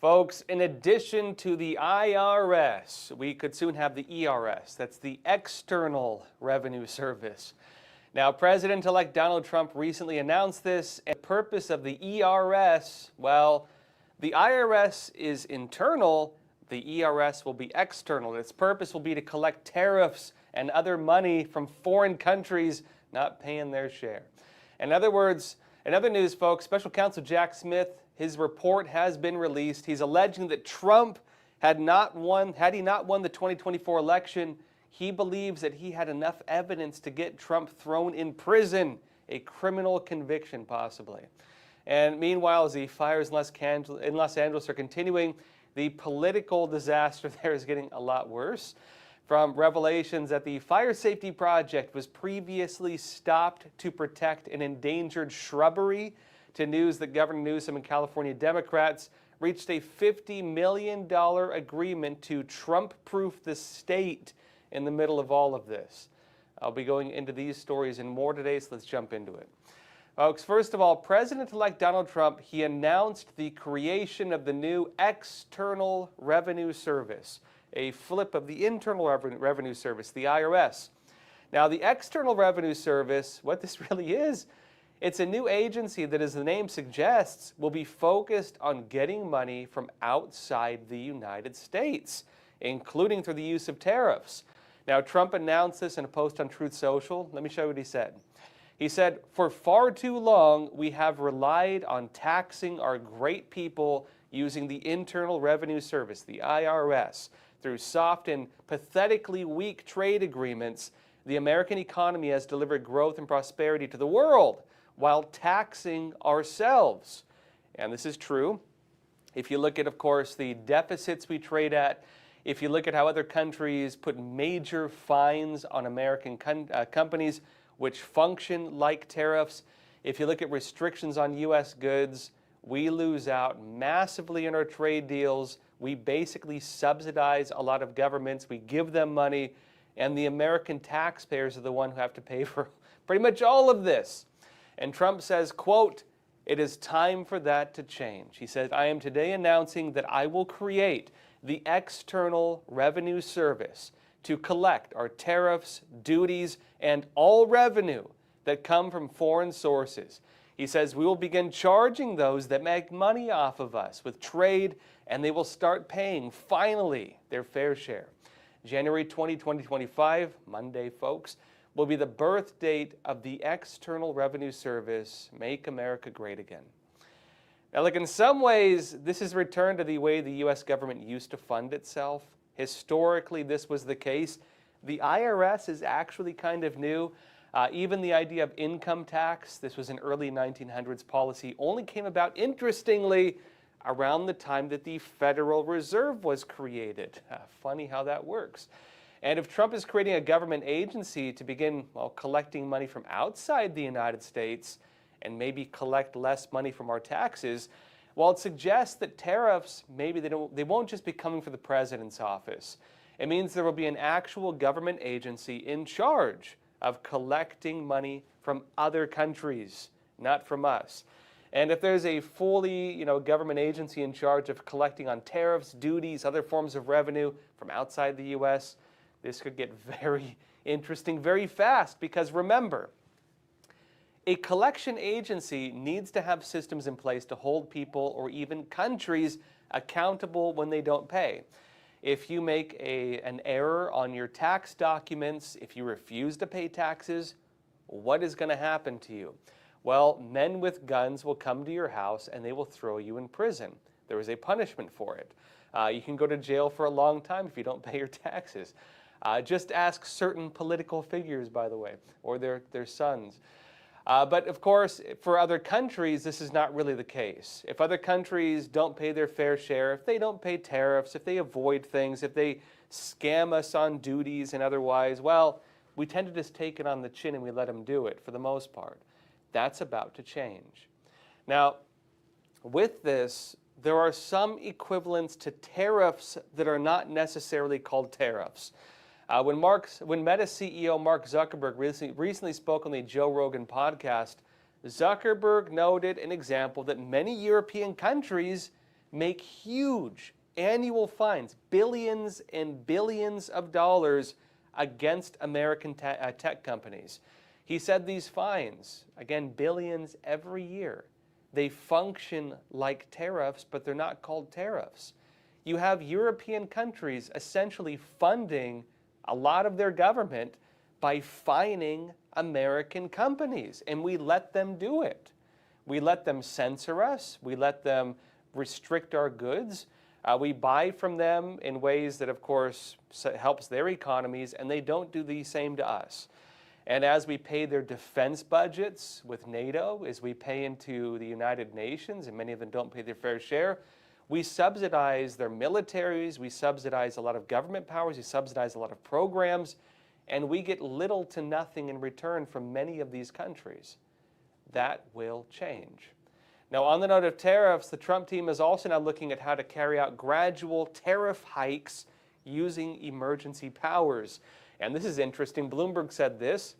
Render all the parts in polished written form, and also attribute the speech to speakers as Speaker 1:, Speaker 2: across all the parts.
Speaker 1: Folks, in addition to the IRS, we could soon have the ERS. That's the External Revenue Service. Now, President-elect Donald Trump recently announced this, and the purpose of the ERS, well, the IRS is internal, the ERS will be external. Its purpose will be to collect tariffs and other money from foreign countries not paying their share. In other words, in other news, folks, Special Counsel Jack Smith, his report has been released. He's alleging that Trump had he not won the 2024 election, he believes that he had enough evidence to get Trump thrown in prison, a criminal conviction possibly. And meanwhile, as the fires in Los Angeles are continuing, the political disaster there is getting a lot worse. From revelations that the Fire Safety Project was previously stopped to protect an endangered shrubbery, to news that Governor Newsom and California Democrats reached a $50 million agreement to Trump-proof the state in the middle of all of this. I'll be going into these stories and more today, so let's jump into it. Folks, first of all, President-elect Donald Trump, he announced the creation of the new External Revenue Service, a flip of the Internal Revenue Service, the IRS. Now, the External Revenue Service, what this really is, it's a new agency that, as the name suggests, will be focused on getting money from outside the United States, including through the use of tariffs. Now, Trump announced this in a post on Truth Social. Let me show you what he said. He said, "For far too long, we have relied on taxing our great people using the Internal Revenue Service, the IRS. Through soft and pathetically weak trade agreements, the American economy has delivered growth and prosperity to the world while taxing ourselves." And this is true. If you look at, of course, the deficits we trade at, if you look at how other countries put major fines on American companies which function like tariffs, if you look at restrictions on U.S. goods, we lose out massively in our trade deals. We basically subsidize a lot of governments. We give them money, and the American taxpayers are the one who have to pay for pretty much all of this. And Trump says, quote, "It is time for that to change." He said, "I am today announcing that I will create the External Revenue Service to collect our tariffs, duties, and all revenue that come from foreign sources." He says, "We will begin charging those that make money off of us with trade, and they will start paying, finally, their fair share." January 20, 2025, Monday, folks, will be the birth date of the External Revenue Service, Make America Great Again. Now, look, in some ways, this is a return to the way the U.S. government used to fund itself. Historically, this was the case. The IRS is actually kind of new. Even the idea of income tax, this was an early 1900s policy, only came about, interestingly, around the time that the Federal Reserve was created. Funny how that works. And if Trump is creating a government agency to begin, well, collecting money from outside the United States and maybe collect less money from our taxes, well, it suggests that tariffs, maybe they won't just be coming from the president's office. It means there will be an actual government agency in charge of collecting money from other countries, not from us. And if there's a fully, government agency in charge of collecting on tariffs, duties, other forms of revenue from outside the U.S., this could get very interesting very fast, because remember, a collection agency needs to have systems in place to hold people or even countries accountable when they don't pay. If you make an error on your tax documents, if you refuse to pay taxes, what is going to happen to you? Well, men with guns will come to your house and they will throw you in prison. There is a punishment for it. You can go to jail for a long time if you don't pay your taxes. Just ask certain political figures, by the way, or their sons. But of course, for other countries, this is not really the case. If other countries don't pay their fair share, if they don't pay tariffs, if they avoid things, if they scam us on duties and otherwise, well, we tend to just take it on the chin and we let them do it for the most part. That's about to change. Now, with this, there are some equivalents to tariffs that are not necessarily called tariffs. When Meta CEO Mark Zuckerberg recently spoke on the Joe Rogan podcast, Zuckerberg noted an example that many European countries make huge annual fines, billions and billions of dollars against American tech companies. He said these fines, again, billions every year, they function like tariffs, but they're not called tariffs. You have European countries essentially funding a lot of their government by fining American companies, and we let them do it. We let them censor us. We let them restrict our goods. We buy from them in ways that, of course, helps their economies, and they don't do the same to us. And as we pay their defense budgets with NATO, as we pay into the United Nations, and many of them don't pay their fair share, we subsidize their militaries, we subsidize a lot of government powers, we subsidize a lot of programs, and we get little to nothing in return from many of these countries. That will change. Now, on the note of tariffs, the Trump team is also now looking at how to carry out gradual tariff hikes using emergency powers. And this is interesting. Bloomberg said this.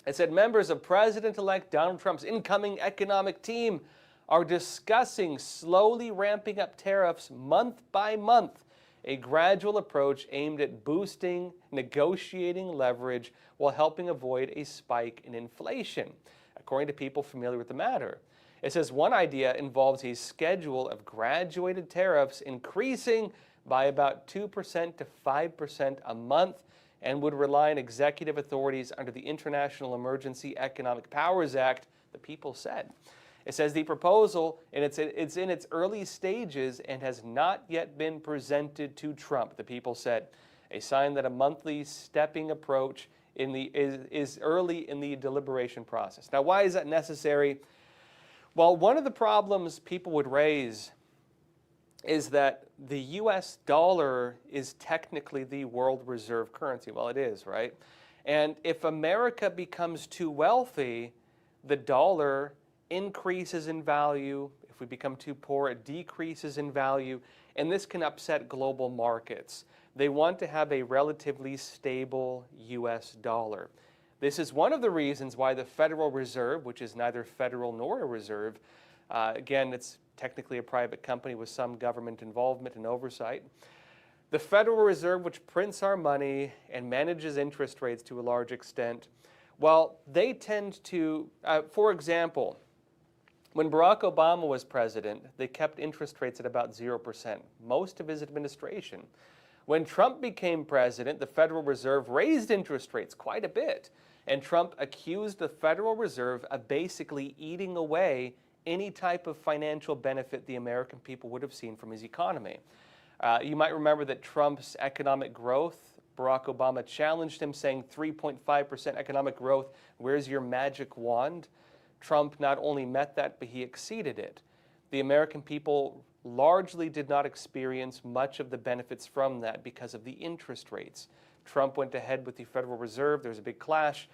Speaker 1: It said members of President-elect Donald Trump's incoming economic team are discussing slowly ramping up tariffs month by month, a gradual approach aimed at boosting negotiating leverage while helping avoid a spike in inflation, according to people familiar with the matter. It says one idea involves a schedule of graduated tariffs increasing by about 2% to 5% a month and would rely on executive authorities under the International Emergency Economic Powers Act, the people said. It says the proposal, and it's in its early stages and has not yet been presented to Trump, the people said, a sign that a monthly stepping approach is early in the deliberation process. Now, why is that necessary? Well, one of the problems people would raise is that the U.S. dollar is technically the world reserve currency. Well, it is, right? And if America becomes too wealthy, the dollar increases in value. If we become too poor, it decreases in value. And this can upset global markets. They want to have a relatively stable U.S. dollar. This is one of the reasons why the Federal Reserve, which is neither federal nor a reserve, again, it's technically a private company with some government involvement and oversight. The Federal Reserve, which prints our money and manages interest rates to a large extent, well, they tend to, for example, when Barack Obama was president, they kept interest rates at about 0%, most of his administration. When Trump became president, the Federal Reserve raised interest rates quite a bit, and Trump accused the Federal Reserve of basically eating away any type of financial benefit the American people would have seen from his economy. You might remember that Trump's economic growth, Barack Obama challenged him saying 3.5% economic growth, where's your magic wand? Trump not only met that, but he exceeded it. The American people largely did not experience much of the benefits from that because of the interest rates. Trump went ahead with the Federal Reserve. There was a big clash.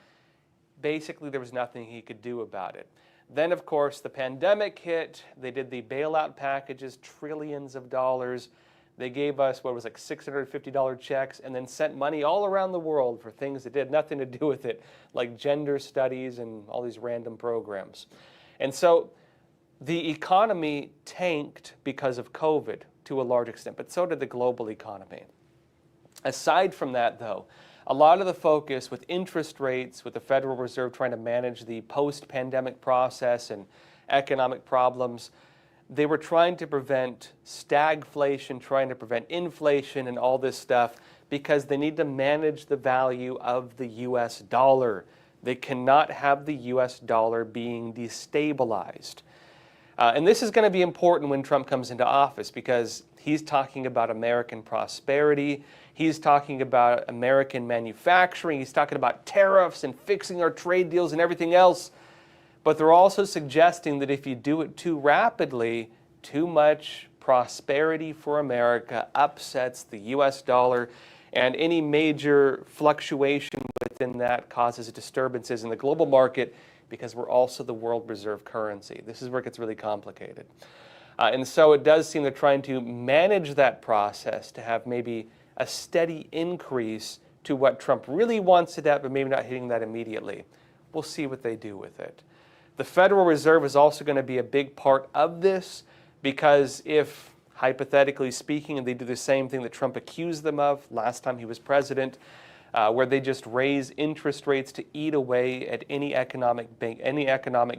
Speaker 1: Basically, there was nothing he could do about it. Then, of course, the pandemic hit. They did the bailout packages, trillions of dollars. They gave us what was like $650 checks and then sent money all around the world for things that did nothing to do with it, like gender studies and all these random programs. And so the economy tanked because of COVID to a large extent, but so did the global economy. Aside from that, though, a lot of the focus with interest rates, with the Federal Reserve trying to manage the post-pandemic process and economic problems, they were trying to prevent stagflation, trying to prevent inflation and all this stuff because they need to manage the value of the U.S. dollar. They cannot have the U.S. dollar being destabilized. And this is going to be important when Trump comes into office because he's talking about American prosperity. He's talking about American manufacturing. He's talking about tariffs and fixing our trade deals and everything else. But they're also suggesting that if you do it too rapidly, too much prosperity for America upsets the U.S. dollar, and any major fluctuation within that causes disturbances in the global market because we're also the world reserve currency. This is where it gets really complicated. And so it does seem they're trying to manage that process to have maybe a steady increase to what Trump really wants it at, but maybe not hitting that immediately. We'll see what they do with it. The Federal Reserve is also going to be a big part of this because if hypothetically speaking, and they do the same thing that Trump accused them of last time he was president, where they just raise interest rates to eat away at any economic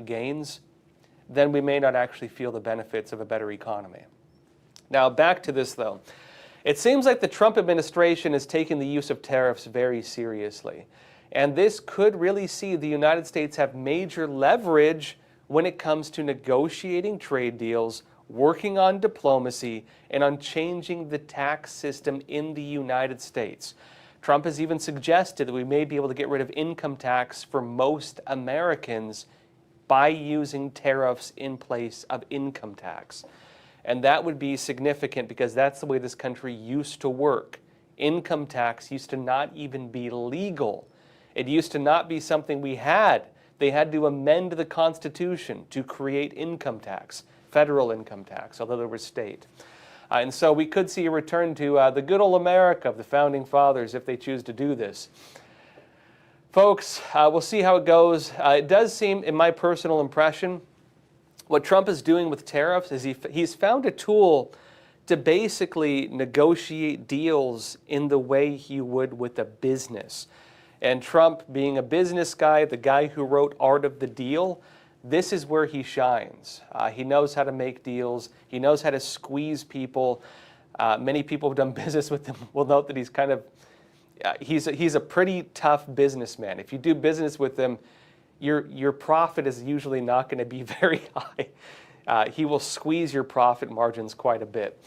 Speaker 1: gains, then we may not actually feel the benefits of a better economy. Now, back to this, though. It seems like the Trump administration is taking the use of tariffs very seriously. And this could really see the United States have major leverage when it comes to negotiating trade deals, working on diplomacy, and on changing the tax system in the United States. Trump has even suggested that we may be able to get rid of income tax for most Americans by using tariffs in place of income tax. And that would be significant because that's the way this country used to work. Income tax used to not even be legal. It used to not be something we had. They had to amend the Constitution to create income tax, federal income tax, although there was state. And so we could see a return to the good old America of the Founding Fathers if they choose to do this. Folks, we'll see how it goes. It does seem, in my personal impression, what Trump is doing with tariffs is he's found a tool to basically negotiate deals in the way he would with a business. And Trump, being a business guy, the guy who wrote Art of the Deal, this is where he shines. He knows how to make deals. He knows how to squeeze people. Many people who've done business with him will note that he's a pretty tough businessman. If you do business with him, your profit is usually not going to be very high. He will squeeze your profit margins quite a bit.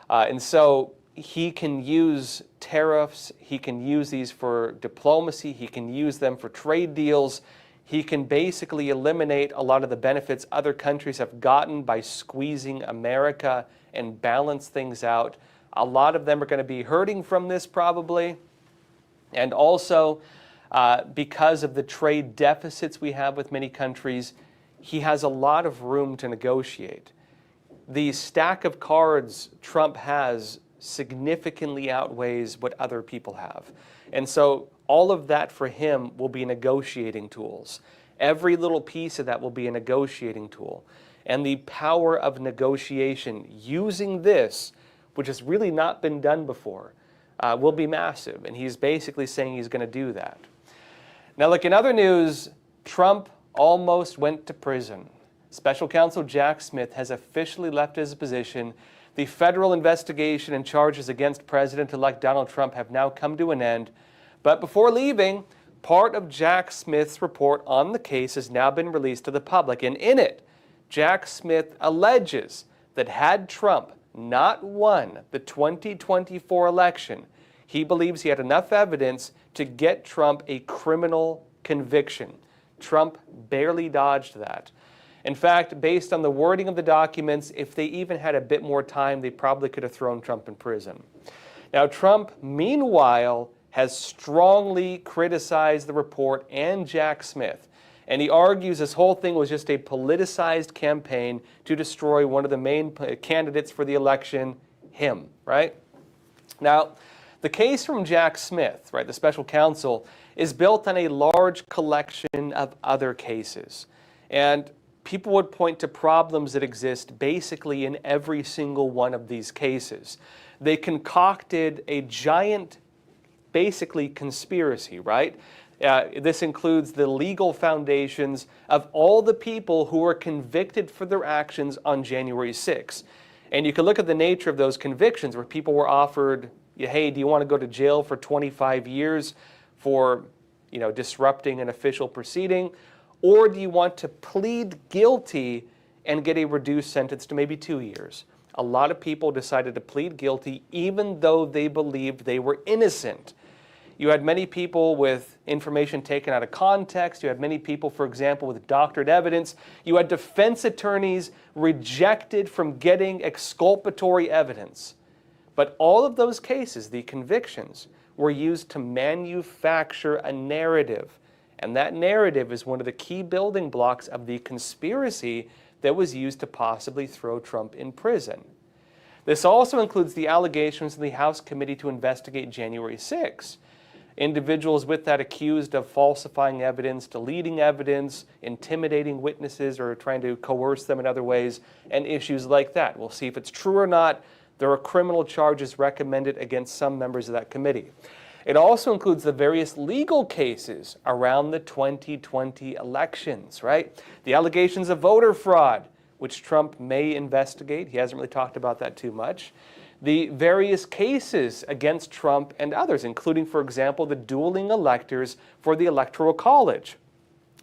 Speaker 1: And so he can use tariffs. He can use these for diplomacy. He can use them for trade deals. He can basically eliminate a lot of the benefits other countries have gotten by squeezing America and balance things out. A lot of them are going to be hurting from this probably. And also, because of the trade deficits we have with many countries, he has a lot of room to negotiate. The stack of cards Trump has significantly outweighs what other people have. And so all of that for him will be negotiating tools. Every little piece of that will be a negotiating tool. And the power of negotiation using this, which has really not been done before, will be massive. And he's basically saying he's going to do that. Now, look, in other news, Trump almost went to prison. Special counsel Jack Smith has officially left his position. The federal investigation and charges against President-elect Donald Trump have now come to an end. But before leaving, part of Jack Smith's report on the case has now been released to the public. And in it, Jack Smith alleges that had Trump not won the 2024 election, he believes he had enough evidence to get Trump a criminal conviction. Trump barely dodged that. In fact, based on the wording of the documents, if they even had a bit more time, they probably could have thrown Trump in prison. Now, Trump, meanwhile, has strongly criticized the report and Jack Smith. And he argues this whole thing was just a politicized campaign to destroy one of the main candidates for the election, him, right? Now, the case from Jack Smith, right, the special counsel, is built on a large collection of other cases. And people would point to problems that exist basically in every single one of these cases. They concocted a giant, basically, conspiracy, right? This includes the legal foundations of all the people who were convicted for their actions on January 6th. And you can look at the nature of those convictions where people were offered, hey, do you want to go to jail for 25 years for, disrupting an official proceeding? Or do you want to plead guilty and get a reduced sentence to maybe 2 years? A lot of people decided to plead guilty even though they believed they were innocent. You had many people with information taken out of context. You had many people, for example, with doctored evidence. You had defense attorneys rejected from getting exculpatory evidence. But all of those cases, the convictions, were used to manufacture a narrative. And that narrative is one of the key building blocks of the conspiracy that was used to possibly throw Trump in prison. This also includes the allegations in the House Committee to investigate January 6th. individuals with that accused of falsifying evidence, deleting evidence, intimidating witnesses, or trying to coerce them in other ways, and issues like that. We'll see if it's true or not. There are criminal charges recommended against some members of that committee. It also includes the various legal cases around the 2020 elections, right? The allegations of voter fraud, which Trump may investigate. He hasn't really talked about that too much. The various cases against Trump and others, including, for example, the dueling electors for the Electoral College,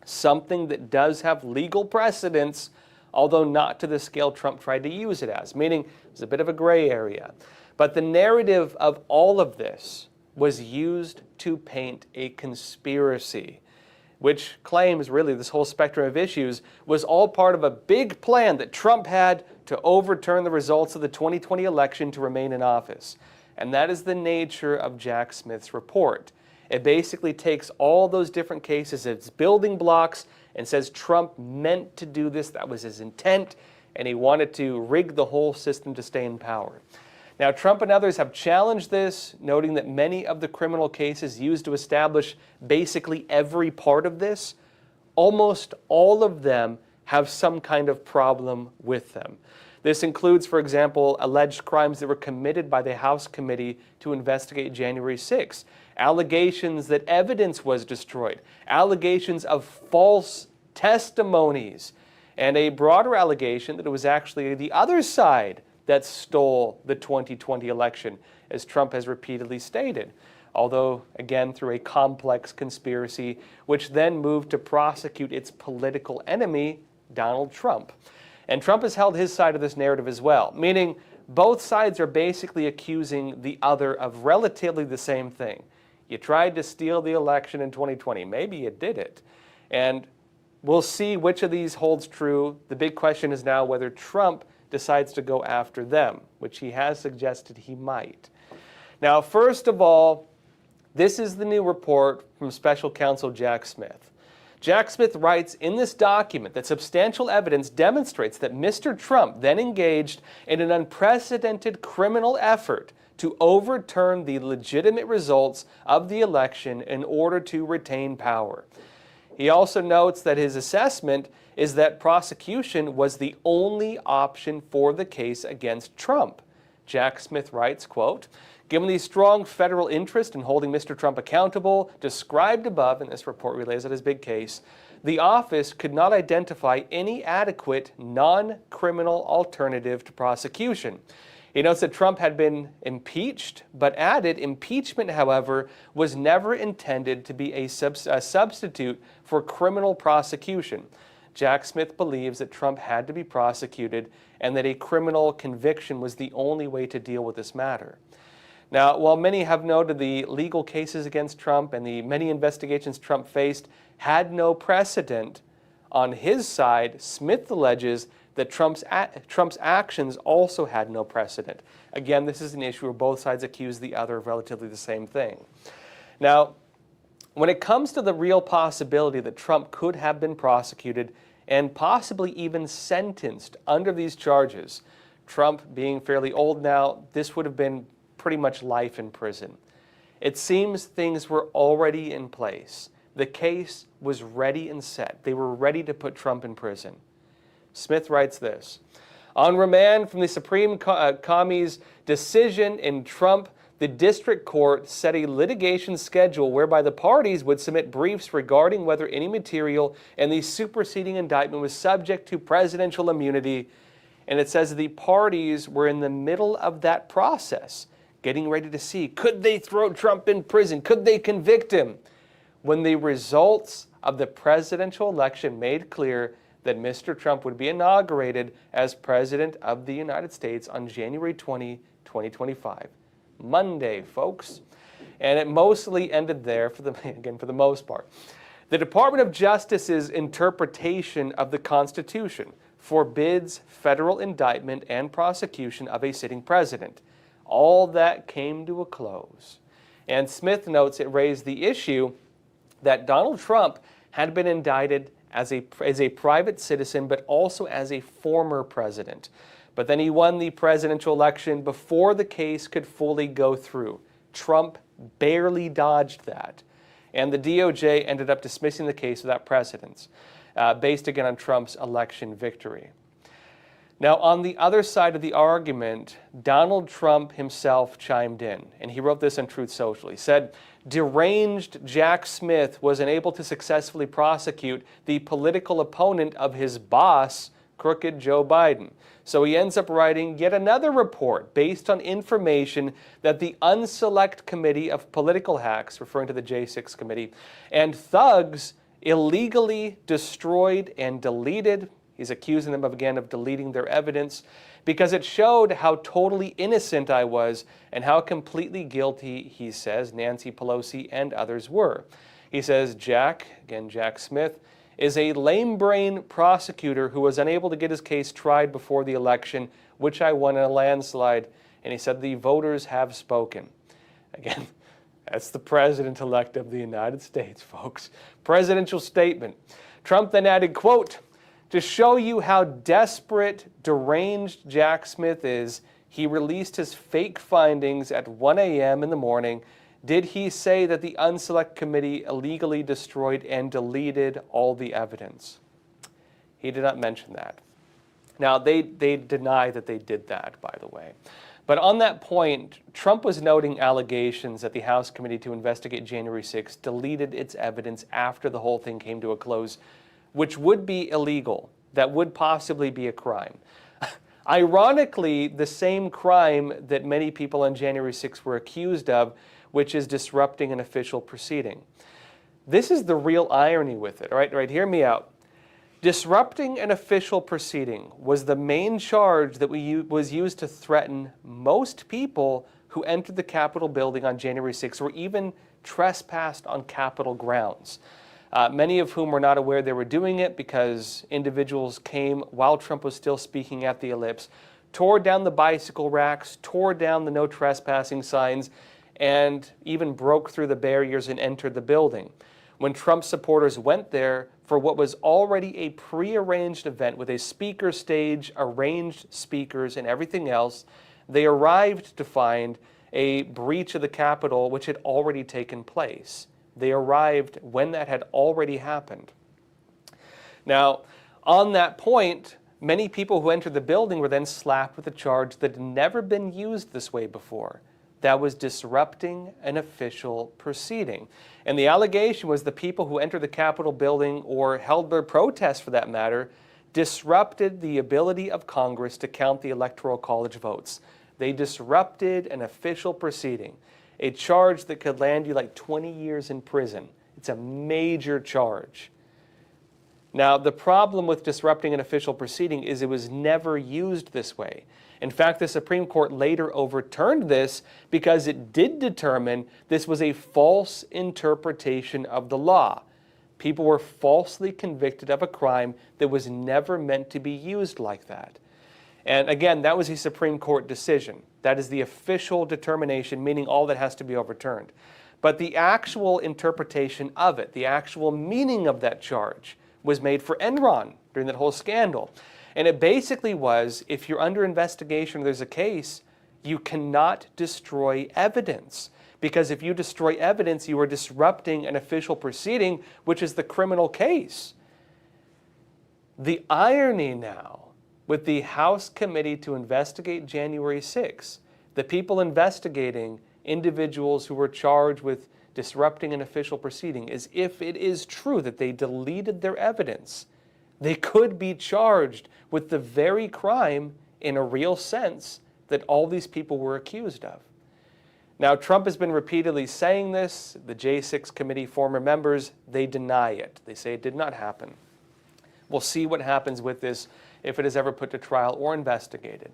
Speaker 1: something that does have legal precedence, although not to the scale Trump tried to use it as, meaning it's a bit of a gray area. But the narrative of all of this was used to paint a conspiracy, which claims really this whole spectrum of issues was all part of a big plan that Trump had to overturn the results of the 2020 election to remain in office. And that is the nature of Jack Smith's report. It basically takes all those different cases, its building blocks, and says Trump meant to do this, that was his intent, and he wanted to rig the whole system to stay in power. Now, Trump and others have challenged this, noting that many of the criminal cases used to establish basically every part of this, almost all of them have some kind of problem with them. This includes, for example, alleged crimes that were committed by the House committee to investigate January 6th, allegations that evidence was destroyed, allegations of false testimonies, and a broader allegation that it was actually the other side that stole the 2020 election, as Trump has repeatedly stated, although, again, through a complex conspiracy, which then moved to prosecute its political enemy, Donald Trump. And Trump has held his side of this narrative as well, meaning both sides are basically accusing the other of relatively the same thing. You tried to steal the election in 2020. Maybe you did it. And we'll see which of these holds true. The big question is now whether Trump decides to go after them, which he has suggested he might. Now, first of all, this is the new report from Special Counsel Jack Smith. Jack Smith writes in this document that substantial evidence demonstrates that Mr. Trump then engaged in an unprecedented criminal effort to overturn the legitimate results of the election in order to retain power. He also notes that his assessment is that prosecution was the only option for the case against Trump. Jack Smith writes, quote, "Given the strong federal interest in holding Mr. Trump accountable, described above, and this report relays that his big case, the office could not identify any adequate non-criminal alternative to prosecution." He notes that Trump had been impeached, but added, impeachment, however, was never intended to be a substitute for criminal prosecution. Jack Smith believes that Trump had to be prosecuted and that a criminal conviction was the only way to deal with this matter. Now, while many have noted the legal cases against Trump and the many investigations Trump faced had no precedent, on his side, Smith alleges that Trump's actions also had no precedent. Again, this is an issue where both sides accuse the other of relatively the same thing. Now, when it comes to the real possibility that Trump could have been prosecuted and possibly even sentenced under these charges, Trump being fairly old now, this would have been pretty much life in prison. It seems things were already in place. The case was ready and set. They were ready to put Trump in prison. Smith writes this, "On remand from the Supreme Commy's decision in Trump, the district court set a litigation schedule whereby the parties would submit briefs regarding whether any material in the superseding indictment was subject to presidential immunity." And it says the parties were in the middle of that process, getting ready to see, could they throw Trump in prison? Could they convict him? When the results of the presidential election made clear that Mr. Trump would be inaugurated as President of the United States on January 20, 2025. Monday, folks. And it mostly ended there, for the most part. The Department of Justice's interpretation of the Constitution forbids federal indictment and prosecution of a sitting president. All that came to a close. And Smith notes it raised the issue that Donald Trump had been indicted as a private citizen, but also as a former president. But then he won the presidential election before the case could fully go through. Trump barely dodged that. And the DOJ ended up dismissing the case without precedence, based again on Trump's election victory. Now, on the other side of the argument, Donald Trump himself chimed in, and he wrote this on Truth Social. He said, deranged Jack Smith was unable to successfully prosecute the political opponent of his boss, crooked Joe Biden. So he ends up writing yet another report based on information that the Unselect Committee of Political Hacks, referring to the J6 committee, and thugs illegally destroyed and deleted. He's accusing them again of deleting their evidence because it showed how totally innocent I was and how completely guilty, he says, Nancy Pelosi and others were. He says Jack Smith, is a lame-brain prosecutor who was unable to get his case tried before the election, which I won in a landslide. And he said the voters have spoken. Again, that's the president-elect of the United States, folks. Presidential statement. Trump then added, quote, to show you how desperate, deranged Jack Smith is, he released his fake findings at 1 a.m. in the morning. Did he say that the Unselect Committee illegally destroyed and deleted all the evidence? He did not mention that. Now, they deny that they did that, by the way. But on that point, Trump was noting allegations that the House Committee to investigate January 6th deleted its evidence after the whole thing came to a close, which would be illegal. That would possibly be a crime. Ironically, the same crime that many people on January 6th were accused of, which is disrupting an official proceeding. This is the real irony with it, all right? Hear me out. Disrupting an official proceeding was the main charge that was used to threaten most people who entered the Capitol building on January 6th or even trespassed on Capitol grounds. Many of whom were not aware they were doing it because individuals came while Trump was still speaking at the ellipse, tore down the bicycle racks, tore down the no trespassing signs, and even broke through the barriers and entered the building. When Trump supporters went there for what was already a prearranged event with a speaker stage, arranged speakers, and everything else, they arrived to find a breach of the Capitol which had already taken place. They arrived when that had already happened. Now, on that point, many people who entered the building were then slapped with a charge that had never been used this way before. That was disrupting an official proceeding. And the allegation was the people who entered the Capitol building, or held their protests for that matter, disrupted the ability of Congress to count the Electoral College votes. They disrupted an official proceeding. A charge that could land you like 20 years in prison. It's a major charge. Now, the problem with disrupting an official proceeding is it was never used this way. In fact, the Supreme Court later overturned this because it did determine this was a false interpretation of the law. People were falsely convicted of a crime that was never meant to be used like that. And again, that was a Supreme Court decision. That is the official determination, meaning all that has to be overturned. But the actual interpretation of it, the actual meaning of that charge, was made for Enron during that whole scandal. And it basically was, if you're under investigation or there's a case, you cannot destroy evidence. Because if you destroy evidence, you are disrupting an official proceeding, which is the criminal case. The irony now, with the House Committee to investigate January 6th, the people investigating individuals who were charged with disrupting an official proceeding, is if it is true that they deleted their evidence, they could be charged with the very crime in a real sense that all these people were accused of. Now, Trump has been repeatedly saying this. The J6 committee former members, they deny it. They say it did not happen. We'll see what happens with this if it is ever put to trial or investigated.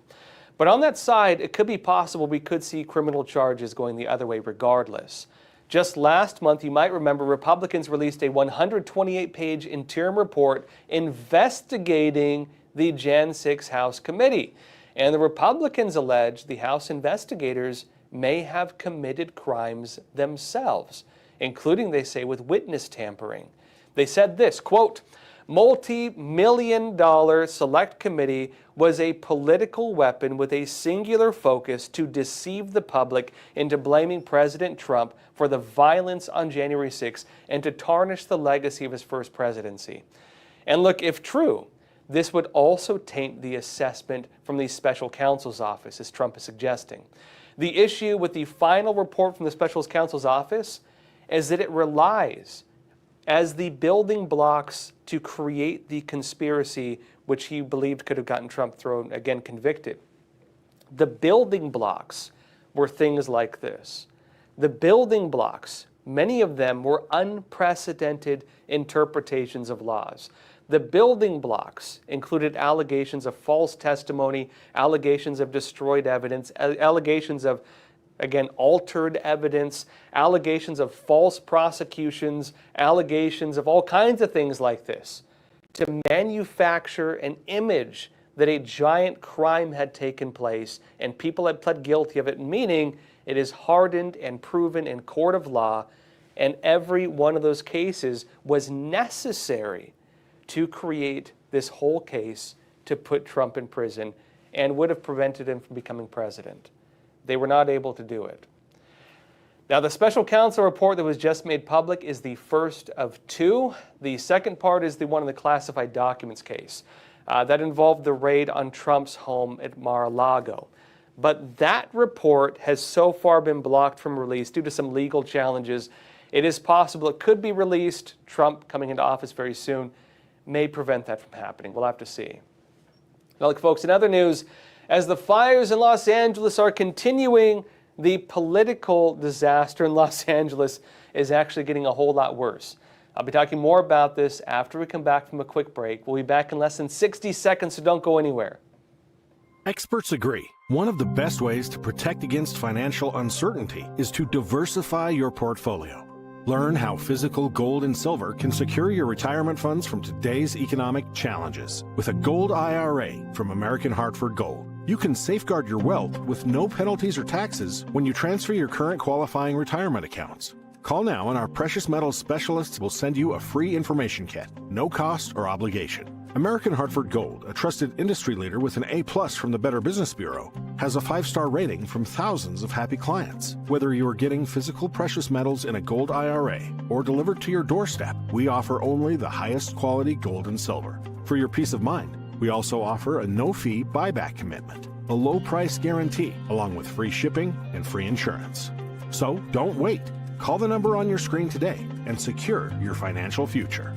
Speaker 1: But on that side, it could be possible we could see criminal charges going the other way regardless. Just last month, you might remember, Republicans released a 128-page interim report investigating the Jan 6 House Committee. And the Republicans allege the House investigators may have committed crimes themselves, including, they say, with witness tampering. They said this, quote, Multi-million-dollar select committee was a political weapon with a singular focus to deceive the public into blaming President Trump for the violence on January 6th and to tarnish the legacy of his first presidency. And look, if true, this would also taint the assessment from the special counsel's office, as Trump is suggesting. The issue with the final report from the special counsel's office is that it relies as the building blocks to create the conspiracy which he believed could have gotten Trump thrown, again, convicted. The building blocks were things like this. The building blocks, many of them were unprecedented interpretations of laws. The building blocks included allegations of false testimony, allegations of destroyed evidence, allegations of, again, altered evidence, allegations of false prosecutions, allegations of all kinds of things like this, to manufacture an image that a giant crime had taken place and people had pled guilty of it, meaning it is hardened and proven in court of law, and every one of those cases was necessary to create this whole case to put Trump in prison and would have prevented him from becoming president. They were not able to do it. Now, the special counsel report that was just made public is the first of two. The second part is the one in the classified documents case that involved the raid on Trump's home at Mar-a-Lago. But that report has so far been blocked from release due to some legal challenges. It is possible it could be released. Trump coming into office very soon may prevent that from happening. We'll have to see. Now, look, folks, in other news, as the fires in Los Angeles are continuing, the political disaster in Los Angeles is actually getting a whole lot worse. I'll be talking more about this after we come back from a quick break. We'll be back in less than 60 seconds, so don't go anywhere.
Speaker 2: Experts agree. One of the best ways to protect against financial uncertainty is to diversify your portfolio. Learn how physical gold and silver can secure your retirement funds from today's economic challenges with a gold IRA from American Hartford Gold. You can safeguard your wealth with no penalties or taxes when you transfer your current qualifying retirement accounts. Call now and our precious metals specialists will send you a free information kit, no cost or obligation. American Hartford Gold, a trusted industry leader with an A+ from the Better Business Bureau, has a 5-star rating from thousands of happy clients. Whether you are getting physical precious metals in a gold IRA or delivered to your doorstep, we offer only the highest quality gold and silver. For your peace of mind, we also offer a no-fee buyback commitment, a low-price guarantee, along with free shipping and free insurance. So don't wait. Call the number on your screen today and secure your financial future.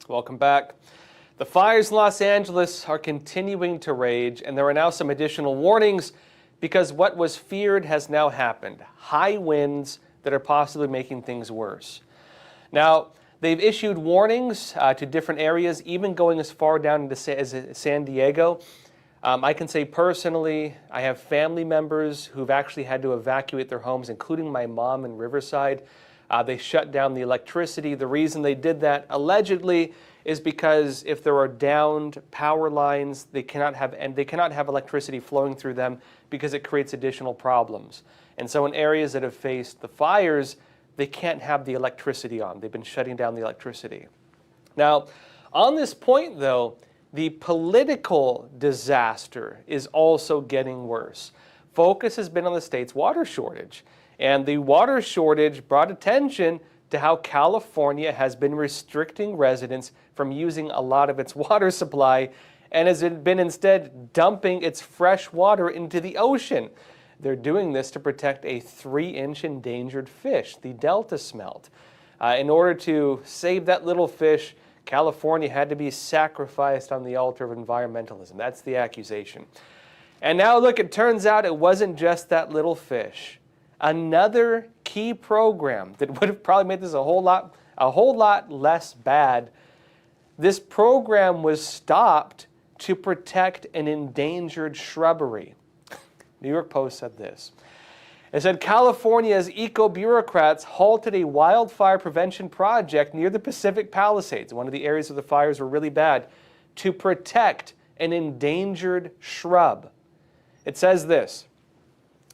Speaker 1: Welcome back. The fires in Los Angeles are continuing to rage, and there are now some additional warnings because what was feared has now happened. High winds that are possibly making things worse. Now, they've issued warnings to different areas, even going as far down into San Diego. I can say personally, I have family members who've actually had to evacuate their homes, including my mom in Riverside. They shut down the electricity. The reason they did that, allegedly, is because if there are downed power lines, they cannot have electricity flowing through them because it creates additional problems. And so in areas that have faced the fires, they can't have the electricity on. They've been shutting down the electricity. Now, on this point, though, the political disaster is also getting worse. Focus has been on the state's water shortage. And the water shortage brought attention to how California has been restricting residents from using a lot of its water supply and has been instead dumping its fresh water into the ocean. They're doing this to protect a 3-inch endangered fish, the Delta smelt. In order to save that little fish, California had to be sacrificed on the altar of environmentalism. That's the accusation. And now look, it turns out it wasn't just that little fish. Another key program that would have probably made this a whole lot less bad. This program was stopped to protect an endangered shrubbery. New York Post said this. It said California's eco-bureaucrats halted a wildfire prevention project near the Pacific Palisades, one of the areas where the fires were really bad, to protect an endangered shrub. It says this.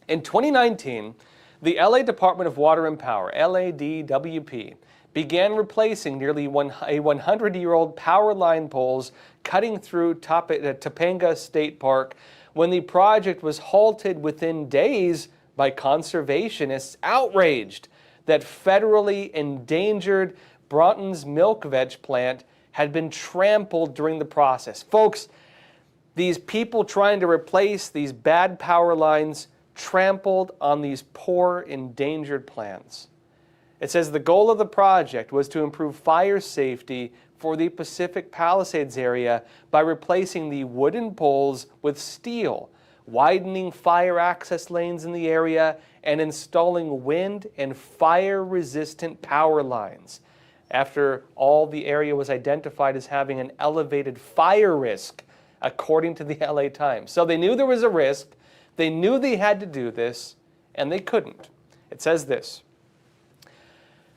Speaker 1: In 2019, The LA Department of Water and Power, LADWP, began replacing nearly a 100-year-old power line poles cutting through Topanga State Park when the project was halted within days by conservationists outraged that federally endangered Broughton's milk veg plant had been trampled during the process. Folks, these people trying to replace these bad power lines trampled on these poor endangered plants. It says the goal of the project was to improve fire safety for the Pacific Palisades area by replacing the wooden poles with steel, widening fire access lanes in the area, and installing wind and fire-resistant power lines. After all, the area was identified as having an elevated fire risk, according to the LA Times. So they knew there was a risk, they knew they had to do this, and they couldn't. It says this: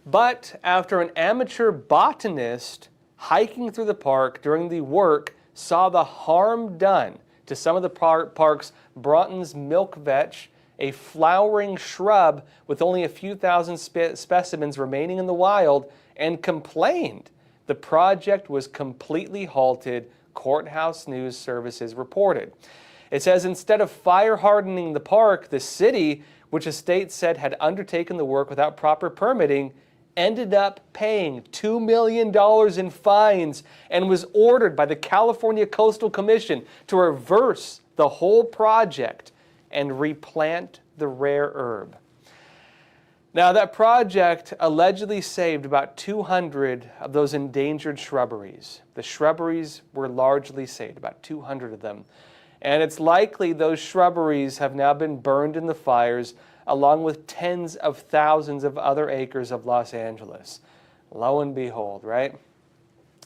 Speaker 1: but after an amateur botanist hiking through the park during the work saw the harm done to some of the park's Broughton's milk vetch, a flowering shrub with only a few thousand specimens remaining in the wild, and complained, the project was completely halted, Courthouse News Services reported. It says instead of fire hardening the park, the city, which the state said had undertaken the work without proper permitting, ended up paying $2 million in fines and was ordered by the California Coastal Commission to reverse the whole project and replant the rare herb. Now, that project allegedly saved about 200 of those endangered shrubberies. The shrubberies were largely saved, about 200 of them. And it's likely those shrubberies have now been burned in the fires, along with tens of thousands of other acres of Los Angeles. Lo and behold, right?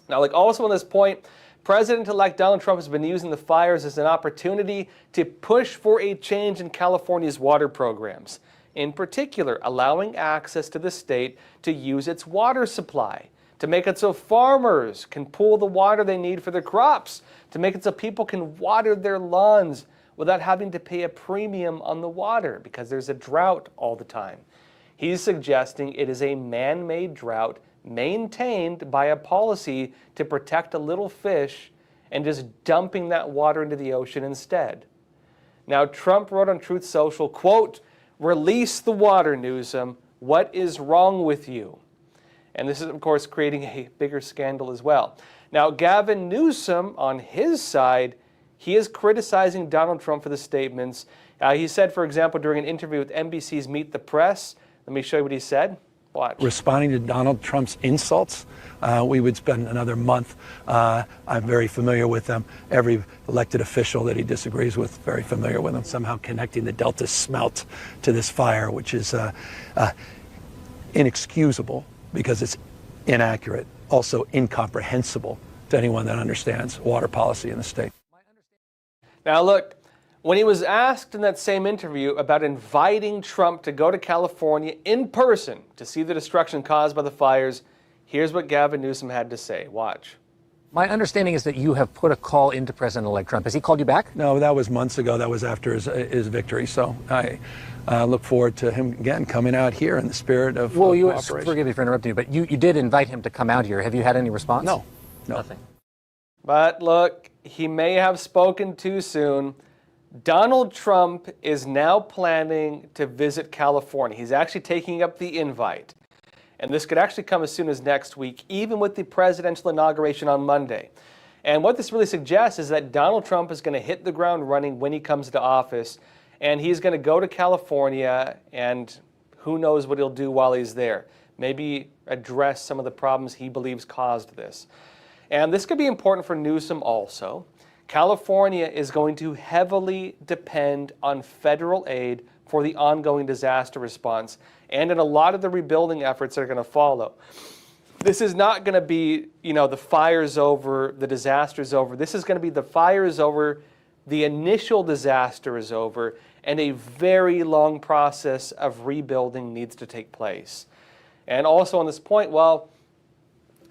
Speaker 1: Now, also on this point, President-elect Donald Trump has been using the fires as an opportunity to push for a change in California's water programs. In particular, allowing access to the state to use its water supply, to make it so farmers can pool the water they need for their crops, to make it so people can water their lawns without having to pay a premium on the water because there's a drought all the time. He's suggesting it is a man-made drought maintained by a policy to protect a little fish and just dumping that water into the ocean instead. Now, Trump wrote on Truth Social, quote, "Release the water, Newsom. What is wrong with you?" And this is, of course, creating a bigger scandal as well. Now, Gavin Newsom, on his side, he is criticizing Donald Trump for the statements. He said, for example, during an interview with NBC's Meet the Press, let me show you what he said. Watch.
Speaker 3: Responding to Donald Trump's insults, we would spend another month. I'm very familiar with them. Every elected official that he disagrees with, very familiar with them. Somehow connecting the Delta smelt to this fire, which is inexcusable because it's inaccurate, also incomprehensible to anyone that understands water policy in the state.
Speaker 1: Now look, when he was asked in that same interview about inviting Trump to go to California in person to see the destruction caused by the fires, here's what Gavin Newsom had to say. Watch.
Speaker 4: My understanding is that you have put a call into President-elect Trump. Has he called you back?
Speaker 3: No, that was months ago. That was after his victory. So I look forward to him again coming out here in the spirit of cooperation.
Speaker 4: Forgive me for interrupting you, but you did invite him to come out here. Have you had any response?
Speaker 3: No.
Speaker 4: Nothing.
Speaker 1: But look, he may have spoken too soon. Donald Trump is now planning to visit California. He's actually taking up the invite. And this could actually come as soon as next week, even with the presidential inauguration on Monday. And what this really suggests is that Donald Trump is going to hit the ground running when he comes to office. And he's going to go to California, and who knows what he'll do while he's there. Maybe address some of the problems he believes caused this. And this could be important for Newsom also. California is going to heavily depend on federal aid for the ongoing disaster response and in a lot of the rebuilding efforts that are going to follow. This is not going to be, the fire's over, the disaster's over. This is going to be the fire's over, the initial disaster is over, and a very long process of rebuilding needs to take place. And also on this point,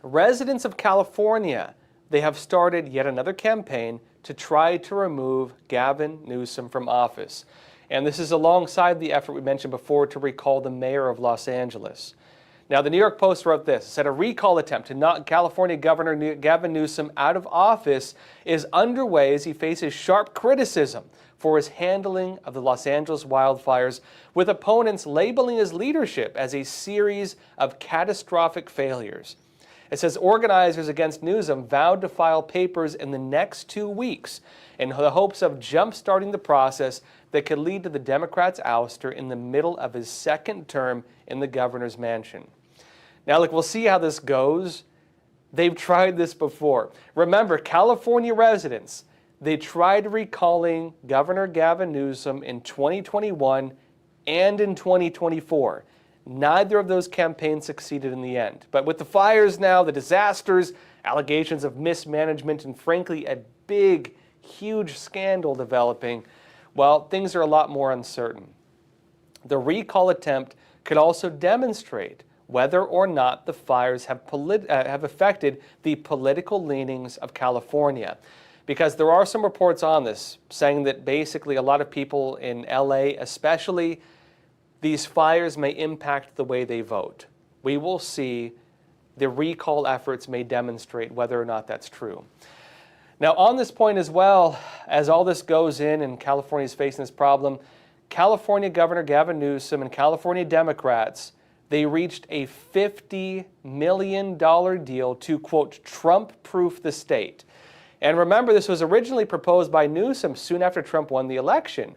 Speaker 1: residents of California, they have started yet another campaign to try to remove Gavin Newsom from office. And this is alongside the effort we mentioned before to recall the mayor of Los Angeles. Now, the New York Post wrote this. It said a recall attempt to knock California Governor Gavin Newsom out of office is underway as he faces sharp criticism for his handling of the Los Angeles wildfires, with opponents labeling his leadership as a series of catastrophic failures. It says organizers against Newsom vowed to file papers in the next 2 weeks in the hopes of jump-starting the process that could lead to the Democrats' ouster in the middle of his second term in the governor's mansion. Now, look, we'll see how this goes. They've tried this before. Remember, California residents, they tried recalling Governor Gavin Newsom in 2021 and in 2024. Neither of those campaigns succeeded in the end. But with the fires now, the disasters, allegations of mismanagement, and frankly, a big, huge scandal developing, well, things are a lot more uncertain. The recall attempt could also demonstrate whether or not the fires have affected the political leanings of California. Because there are some reports on this saying that basically a lot of people in LA especially, these fires may impact the way they vote. We will see. The recall efforts may demonstrate whether or not that's true. Now, on this point as well, as all this goes in and California is facing this problem, California Governor Gavin Newsom and California Democrats, they reached a $50 million deal to, quote, Trump-proof the state. And remember, this was originally proposed by Newsom soon after Trump won the election.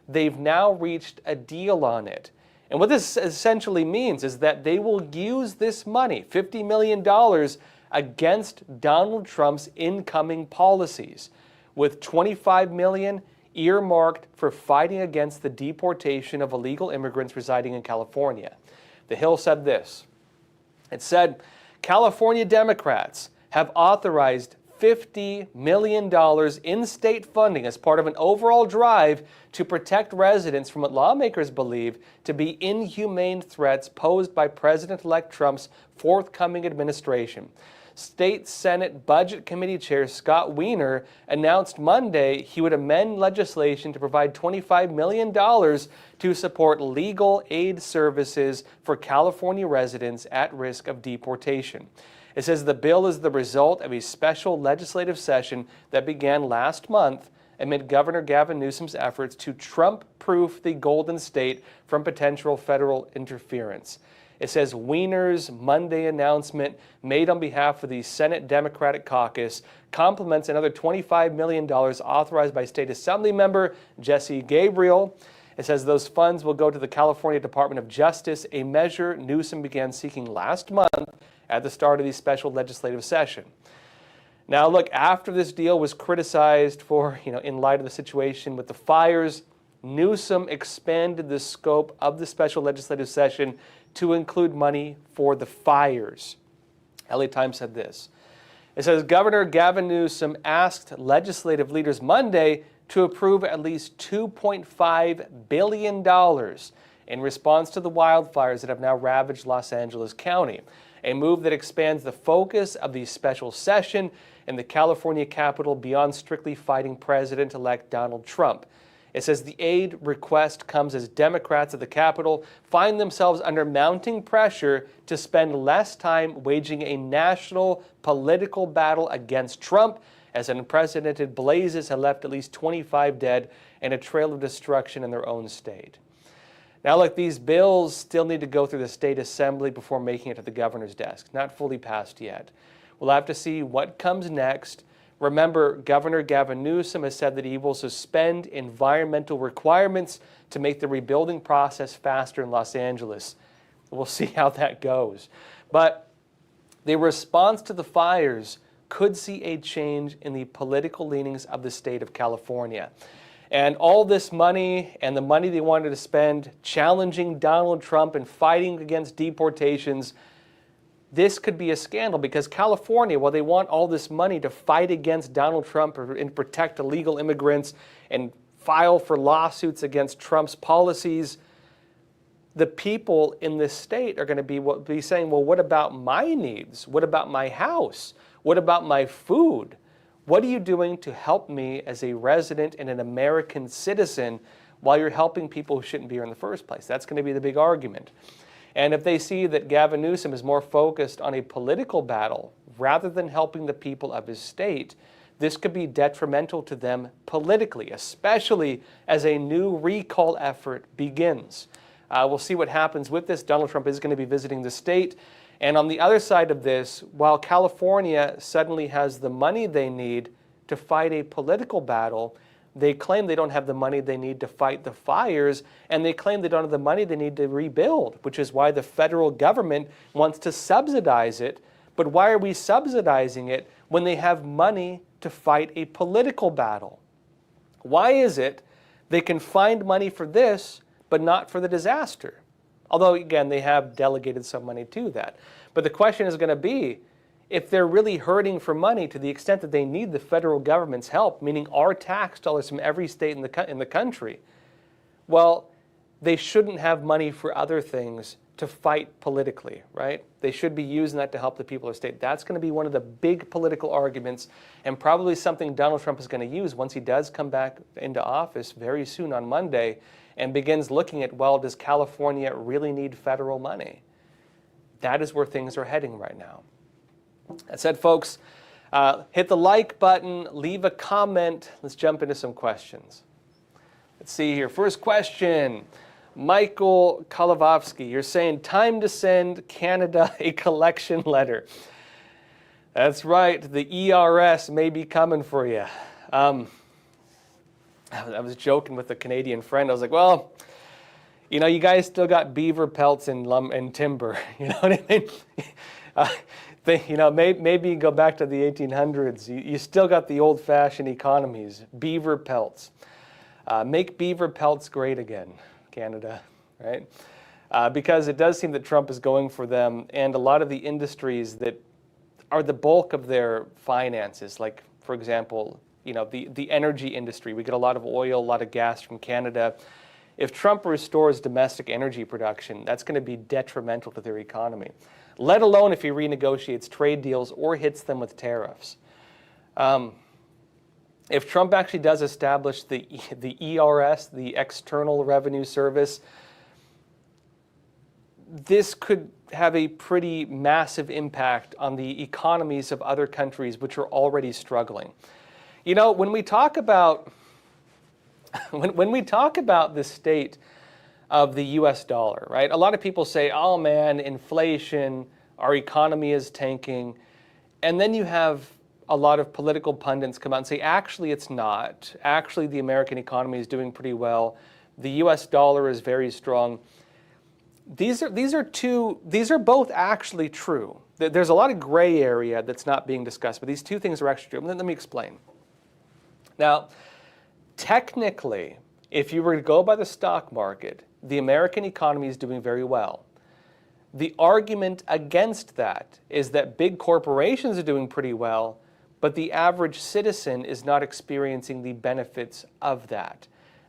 Speaker 1: They've now reached a deal on it. And what this essentially means is that they will use this money, $50 million, against Donald Trump's incoming policies, with $25 million earmarked for fighting against the deportation of illegal immigrants residing in California. The Hill said this. It said, California Democrats have authorized $50 million in state funding as part of an overall drive to protect residents from what lawmakers believe to be inhumane threats posed by President-elect Trump's forthcoming administration. State Senate Budget Committee Chair Scott Wiener announced Monday he would amend legislation to provide $25 million to support legal aid services for California residents at risk of deportation. It says the bill is the result of a special legislative session that began last month amid Governor Gavin Newsom's efforts to Trump-proof the Golden State from potential federal interference. It says Wiener's Monday announcement, made on behalf of the Senate Democratic Caucus, complements another $25 million authorized by State Assembly member Jesse Gabriel. It says those funds will go to the California Department of Justice, a measure Newsom began seeking last month at the start of the special legislative session. Now, look, after this deal was criticized for, in light of the situation with the fires, Newsom expanded the scope of the special legislative session to include money for the fires. LA Times said this. It says Governor Gavin Newsom asked legislative leaders Monday to approve at least $2.5 billion in response to the wildfires that have now ravaged Los Angeles County, a move that expands the focus of the special session in the California Capitol beyond strictly fighting President-elect Donald Trump. It says the aid request comes as Democrats at the Capitol find themselves under mounting pressure to spend less time waging a national political battle against Trump, as unprecedented blazes have left at least 25 dead and a trail of destruction in their own state. Now, look, these bills still need to go through the state assembly before making it to the governor's desk. Not fully passed yet. We'll have to see what comes next. Remember, Governor Gavin Newsom has said that he will suspend environmental requirements to make the rebuilding process faster in Los Angeles. We'll see how that goes. But the response to the fires could see a change in the political leanings of the state of California. And all this money and the money they wanted to spend challenging Donald Trump and fighting against deportations, this could be a scandal because California, while they want all this money to fight against Donald Trump and protect illegal immigrants and file for lawsuits against Trump's policies, the people in this state are going to be saying, well, what about my needs? What about my house? What about my food? What are you doing to help me as a resident and an American citizen while you're helping people who shouldn't be here in the first place. That's going to be the big argument. And if they see that Gavin Newsom is more focused on a political battle rather than helping the people of his state, this could be detrimental to them politically, especially as a new recall effort begins. We'll see what happens with this. Donald Trump is going to be visiting the state. And on the other side of this, while California suddenly has the money they need to fight a political battle, they claim they don't have the money they need to fight the fires, and they claim they don't have the money they need to rebuild, which is why the federal government wants to subsidize it. But why are we subsidizing it when they have money to fight a political battle? Why is it they can find money for this, but not for the disaster? Although, again, they have delegated some money to that. But the question is going to be, if they're really hurting for money to the extent that they need the federal government's help, meaning our tax dollars from every state in the country, well, they shouldn't have money for other things to fight politically, right? They should be using that to help the people of the state. That's going to be one of the big political arguments, and probably something Donald Trump is going to use once he does come back into office very soon on Monday and begins looking at, well, does California really need federal money? That is where things are heading right now. That said, folks, hit the like button, leave a comment. Let's jump into some questions. Let's see here. First question, Michael Kolovovsky. You're saying time to send Canada a collection letter. That's right. The ERS may be coming for you. I was joking with a Canadian friend. I was like, well, you know, you guys still got beaver pelts and timber. You know what I mean? Maybe go back to the 1800s. You still got the old-fashioned economies, beaver pelts. Make beaver pelts great again, Canada, right? Because it does seem that Trump is going for them, and a lot of the industries that are the bulk of their finances, like, for example, you know, the energy industry. We get a lot of oil, a lot of gas from Canada. If Trump restores domestic energy production, that's going to be detrimental to their economy, let alone if he renegotiates trade deals or hits them with tariffs. If Trump actually does establish the ERS, the External Revenue Service, this could have a pretty massive impact on the economies of other countries which are already struggling. You know, when we talk about when we talk about the state of the US dollar, right? A lot of people say, oh man, inflation, our economy is tanking. And then you have a lot of political pundits come out and say, actually it's not. Actually, the American economy is doing pretty well. The US dollar is very strong. These are both actually true. There's a lot of gray area that's not being discussed, but these two things are actually true. Let me explain. Now, technically, if you were to go by the stock market, the American economy is doing very well. The argument against that is that big corporations are doing pretty well, but the average citizen is not experiencing the benefits of that.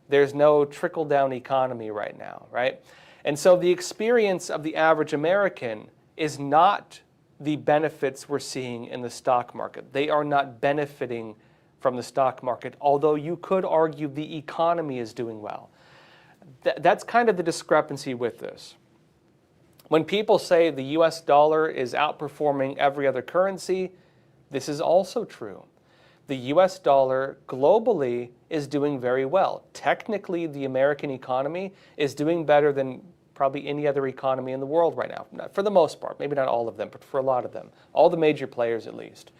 Speaker 1: There's no trickle-down economy right now, right? And so the experience of the average American is not the benefits we're seeing in the stock market. They are not benefiting from the stock market, although you could argue the economy is doing well. That's kind of the discrepancy with this. When people say the US dollar is outperforming every other currency, this is also true. The US dollar globally is doing very well. Technically, the American economy is doing better than probably any other economy in the world right now, for the most part, maybe not all of them, but for a lot of them, all the major players at least.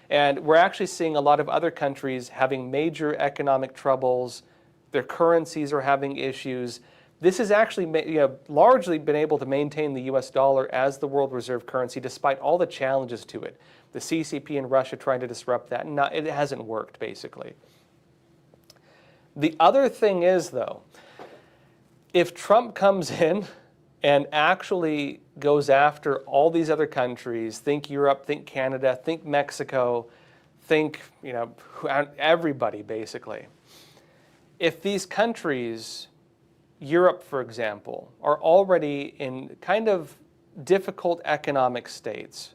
Speaker 1: And we're actually seeing a lot of other countries having major economic troubles. Their currencies are having issues. This has actually largely been able to maintain the US dollar as the world reserve currency despite all the challenges to it. The CCP and Russia trying to disrupt that, it hasn't worked, basically. The other thing is, though, if Trump comes in and actually goes after all these other countries, think Europe, think Canada, think Mexico, think, everybody, basically. If these countries, Europe, for example, are already in kind of difficult economic states,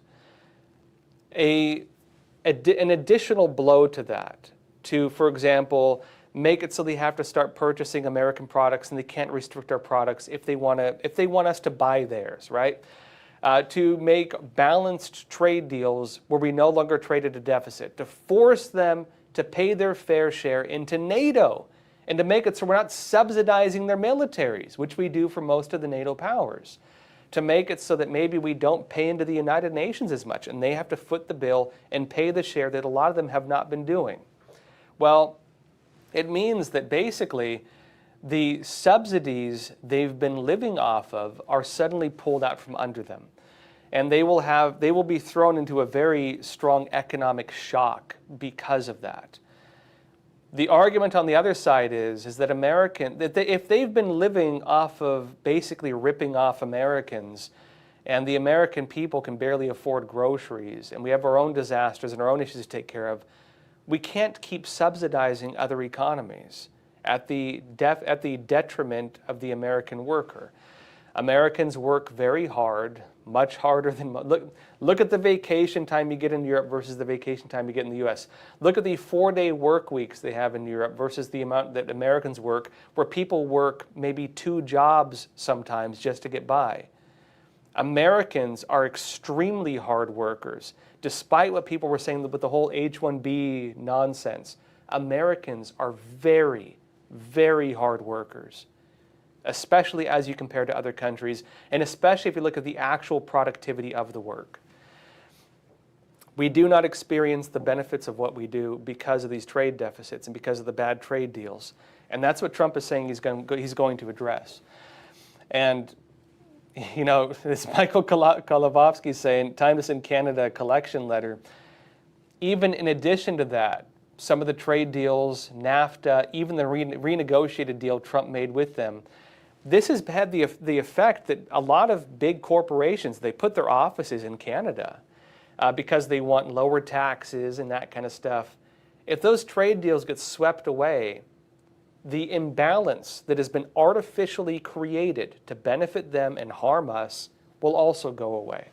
Speaker 1: an additional blow to that, to, for example, make it so they have to start purchasing American products and they can't restrict our products if they want us to buy theirs, right? To make balanced trade deals where we no longer trade at a deficit, to force them to pay their fair share into NATO, and to make it so we're not subsidizing their militaries, which we do for most of the NATO powers, to make it so that maybe we don't pay into the United Nations as much and they have to foot the bill and pay the share that a lot of them have not been doing. Well, it means that basically the subsidies they've been living off of are suddenly pulled out from under them. And they will be thrown into a very strong economic shock because of that. The argument on the other side is that if they've been living off of basically ripping off Americans, and the American people can barely afford groceries, and we have our own disasters and our own issues to take care of, we can't keep subsidizing other economies at the detriment of the American worker. Americans work very hard, much harder than look at the vacation time you get in Europe versus the vacation time you get in the US. Look at the 4-day work weeks they have in Europe versus the amount that Americans work, where people work maybe 2 jobs sometimes just to get by. Americans are extremely hard workers, despite what people were saying with the whole H-1B nonsense. Americans are very, very hard workers, especially as you compare to other countries, and especially if you look at the actual productivity of the work. We do not experience the benefits of what we do because of these trade deficits and because of the bad trade deals. And that's what Trump is saying he's going to address. And, you know, this Michael Kolovofsky saying, time to send Canada a collection letter. Even in addition to that, some of the trade deals, NAFTA, even the renegotiated deal Trump made with them, this has had the effect that a lot of big corporations, they put their offices in Canada because they want lower taxes and that kind of stuff. If those trade deals get swept away, the imbalance that has been artificially created to benefit them and harm us will also go away.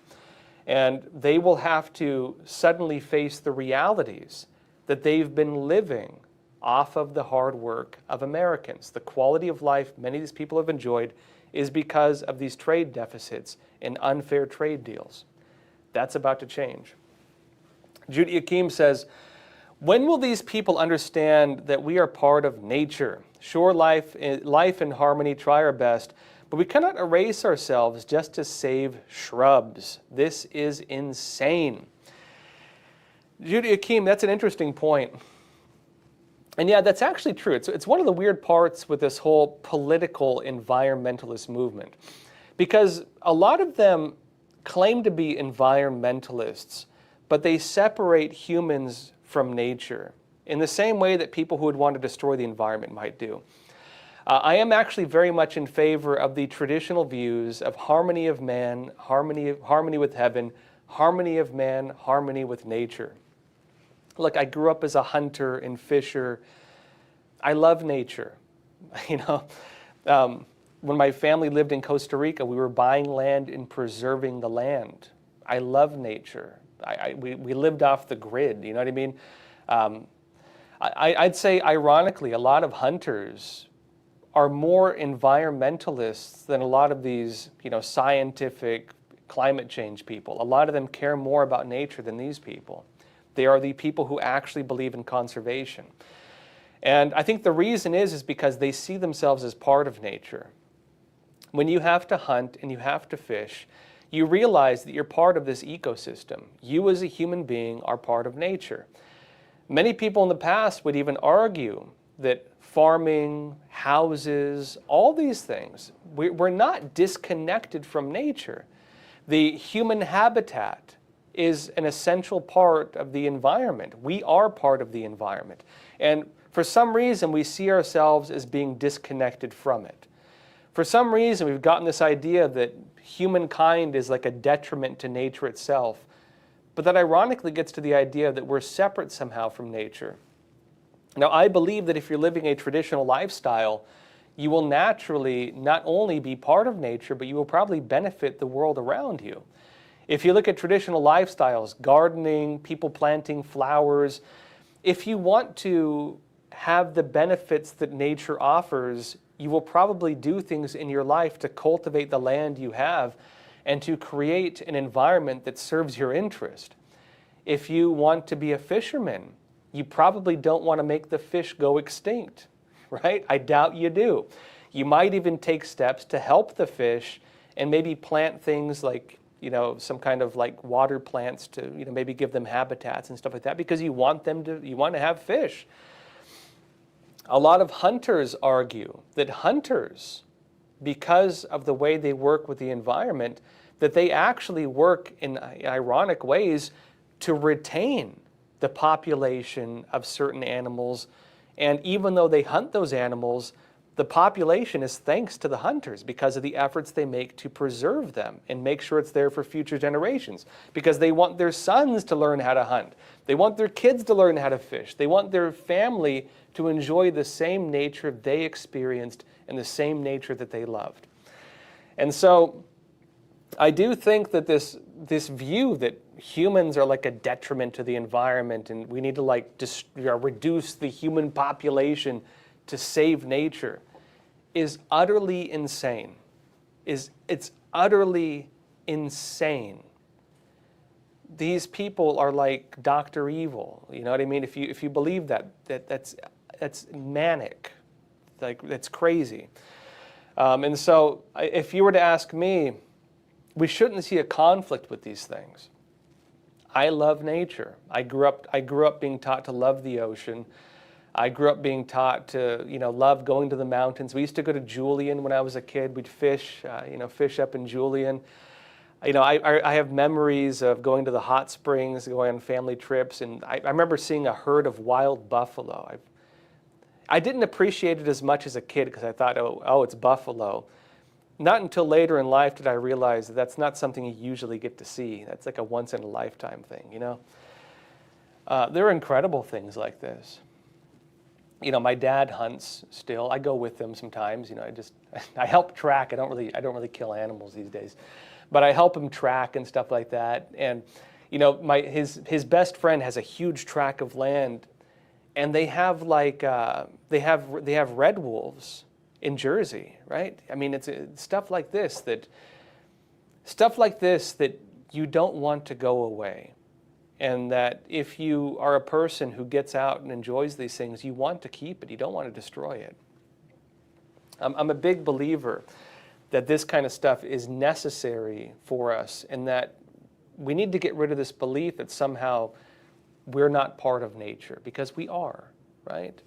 Speaker 1: And they will have to suddenly face the realities that they've been living off of the hard work of Americans. The quality of life many of these people have enjoyed is because of these trade deficits and unfair trade deals. That's about to change. Judy Akeem says, when will these people understand that we are part of nature? Sure, life in harmony, try our best, but we cannot erase ourselves just to save shrubs. This is insane. Judy Akeem, that's an interesting point. And yeah, that's actually true. It's one of the weird parts with this whole political environmentalist movement, because a lot of them claim to be environmentalists, but they separate humans from nature in the same way that people who would want to destroy the environment might do. I am actually very much in favor of the traditional views of harmony of man, harmony with heaven, harmony of man, harmony with nature. Look, I grew up as a hunter and fisher. I love nature. You know, when my family lived in Costa Rica, we were buying land and preserving the land. I love nature. We lived off the grid, you know what I mean? I'd say, ironically, a lot of hunters are more environmentalists than a lot of these, you know, scientific climate change people. A lot of them care more about nature than these people. They are the people who actually believe in conservation. And I think the reason is because they see themselves as part of nature. When you have to hunt and you have to fish, you realize that you're part of this ecosystem. You as a human being are part of nature. Many people in the past would even argue that farming, houses, all these things, we're not disconnected from nature. The human habitat is an essential part of the environment. We are part of the environment. And for some reason, we see ourselves as being disconnected from it. For some reason, we've gotten this idea that humankind is like a detriment to nature itself. But that ironically gets to the idea that we're separate somehow from nature. Now, I believe that if you're living a traditional lifestyle, you will naturally not only be part of nature, but you will probably benefit the world around you. If you look at traditional lifestyles, gardening, people planting flowers, if you want to have the benefits that nature offers, you will probably do things in your life to cultivate the land you have and to create an environment that serves your interest. If you want to be a fisherman, you probably don't want to make the fish go extinct, right? I doubt you do. You might even take steps to help the fish and maybe plant things like, some kind of like water plants to, maybe give them habitats and stuff like that because you want to have fish. A lot of hunters argue that hunters, because of the way they work with the environment, that they actually work in ironic ways to retain the population of certain animals. And even though they hunt those animals, the population is thanks to the hunters because of the efforts they make to preserve them and make sure it's there for future generations, because they want their sons to learn how to hunt. They want their kids to learn how to fish. They want their family to enjoy the same nature they experienced and the same nature that they loved. And so I do think that this view that humans are like a detriment to the environment and we need to reduce the human population to save nature is utterly insane. It's utterly insane. These people are like Dr. Evil. You know what I mean? If you believe that's manic, that's crazy. And so if you were to ask me, we shouldn't see a conflict with these things. I love nature. I grew up being taught to love the ocean. I grew up being taught to, love going to the mountains. We used to go to Julian when I was a kid. We'd fish, fish up in Julian. I have memories of going to the hot springs, going on family trips, and I remember seeing a herd of wild buffalo. I didn't appreciate it as much as a kid because I thought, oh, it's buffalo. Not until later in life did I realize that that's not something you usually get to see. That's like a once-in-a-lifetime thing, There are incredible things like this. My dad hunts still. I go with him sometimes. I help track. I don't really kill animals these days, but I help him track and stuff like that. And his best friend has a huge tract of land, and they have they have red wolves in Jersey, right? I mean, it's stuff like this that you don't want to go away. And that if you are a person who gets out and enjoys these things, you want to keep it. You don't want to destroy it. I'm a big believer that this kind of stuff is necessary for us and that we need to get rid of this belief that somehow we're not part of nature, because we are, right?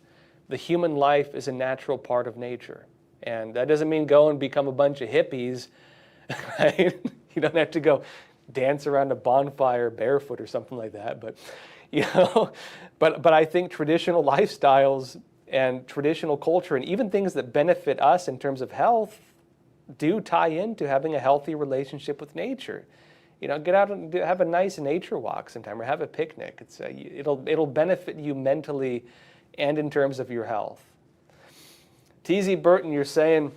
Speaker 1: The human life is a natural part of nature. And that doesn't mean go and become a bunch of hippies, right? You don't have to go dance around a bonfire barefoot or something like that, but but I think traditional lifestyles and traditional culture and even things that benefit us in terms of health do tie into having a healthy relationship with nature. Get out and have a nice nature walk sometime or have a picnic. It'll benefit you mentally and in terms of your health. TZ Burton, you're saying,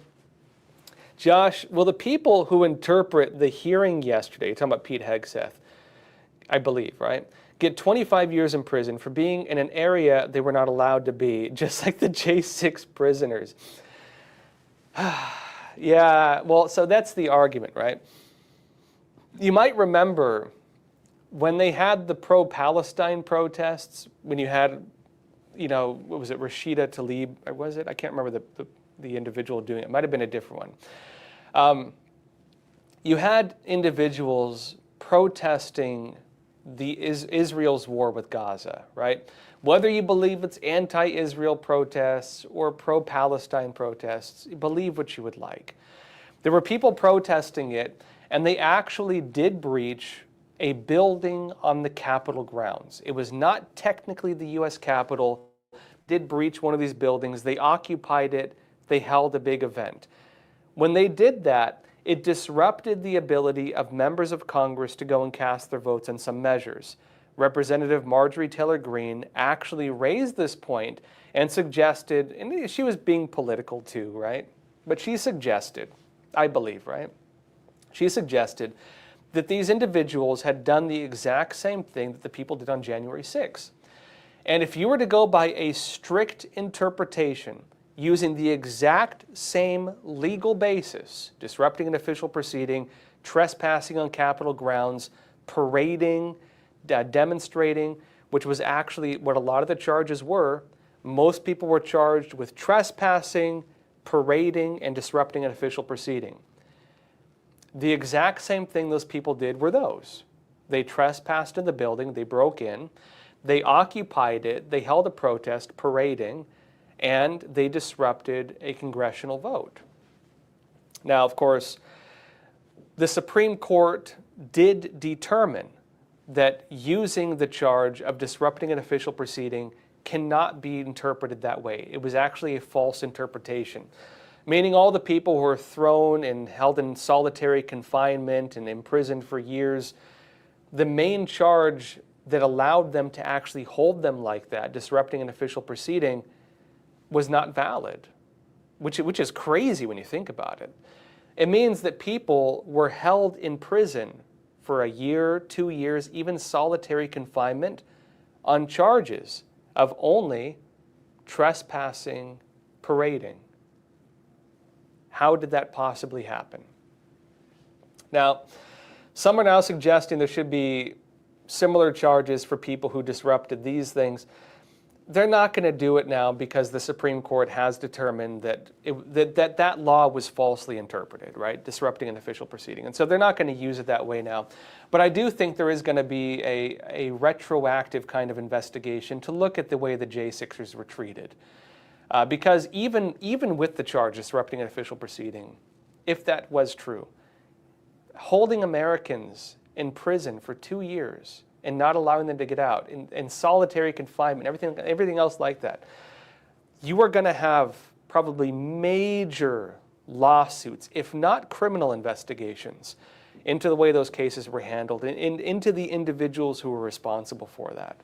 Speaker 1: Josh, will the people who interpret the hearing yesterday, you're talking about Pete Hegseth, I believe, right, get 25 years in prison for being in an area they were not allowed to be, just like the J6 prisoners? Yeah, well, so that's the argument, right? You might remember when they had the pro-Palestine protests, when you had, what was it, Rashida Tlaib, or was it? I can't remember the individual doing it. It might have been a different one. You had individuals protesting Israel's war with Gaza, right? Whether you believe it's anti-Israel protests or pro-Palestine protests, believe what you would like. There were people protesting it, and they actually did breach a building on the Capitol grounds. It was not technically the U.S. Capitol, did breach one of these buildings. They occupied it. They held a big event. When they did that, it disrupted the ability of members of Congress to go and cast their votes on some measures. Representative Marjorie Taylor Greene actually raised this point and suggested, and she was being political too, right? But she suggested, I believe, right? She suggested that these individuals had done the exact same thing that the people did on January 6th. And if you were to go by a strict interpretation using the exact same legal basis, disrupting an official proceeding, trespassing on Capitol grounds, parading, demonstrating, which was actually what a lot of the charges were, most people were charged with trespassing, parading, and disrupting an official proceeding. The exact same thing those people did were those. They trespassed in the building, they broke in, they occupied it, they held a protest, parading, and they disrupted a congressional vote. Now, of course, the Supreme Court did determine that using the charge of disrupting an official proceeding cannot be interpreted that way. It was actually a false interpretation, meaning all the people who were thrown and held in solitary confinement and imprisoned for years, the main charge that allowed them to actually hold them like that, disrupting an official proceeding, was not valid, which is crazy when you think about it. It means that people were held in prison for a year, 2 years, even solitary confinement on charges of only trespassing, parading. How did that possibly happen? Now, some are now suggesting there should be similar charges for people who disrupted these things. They're not going to do it now because the Supreme Court has determined that that law was falsely interpreted, right? Disrupting an official proceeding. And so they're not going to use it that way now. But I do think there is going to be a retroactive kind of investigation to look at the way the J6ers were treated. Because even with the charge disrupting an official proceeding, if that was true, holding Americans in prison for 2 years and not allowing them to get out, in solitary confinement, everything else like that, you are going to have probably major lawsuits, if not criminal investigations, into the way those cases were handled and into the individuals who were responsible for that.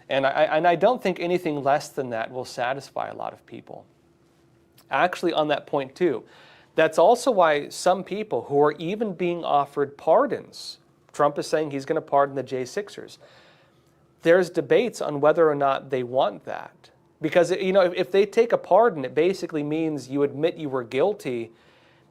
Speaker 1: And I don't think anything less than that will satisfy a lot of people. Actually, on that point too, that's also why some people who are even being offered pardons, Trump is saying he's going to pardon the J6ers. There's debates on whether or not they want that. Because, you know, if they take a pardon, it basically means you admit you were guilty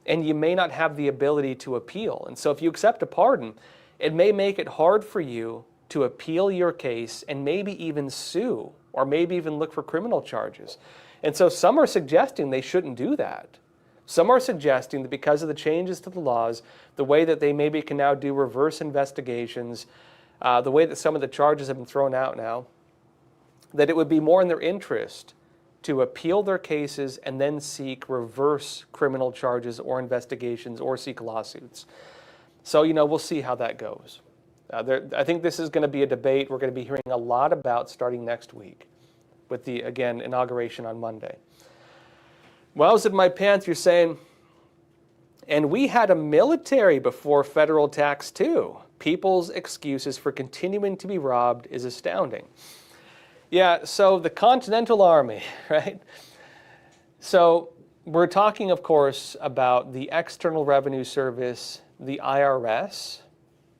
Speaker 1: and you may not have the ability to appeal. And so if you accept a pardon, it may make it hard for you to appeal your case and maybe even sue or maybe even look for criminal charges. And so some are suggesting they shouldn't do that. Some are suggesting that because of the changes to the laws, the way that they maybe can now do reverse investigations, the way that some of the charges have been thrown out now, that it would be more in their interest to appeal their cases and then seek reverse criminal charges or investigations or seek lawsuits. So, you know, we'll see how that goes. I think this is going to be a debate we're going to be hearing a lot about starting next week with the, again, inauguration on Monday. Well, I was in my pants, you're saying, and we had a military before federal tax too. People's excuses for continuing to be robbed is astounding. Yeah, so the Continental Army, right? So we're talking, of course, about the External Revenue Service, the IRS,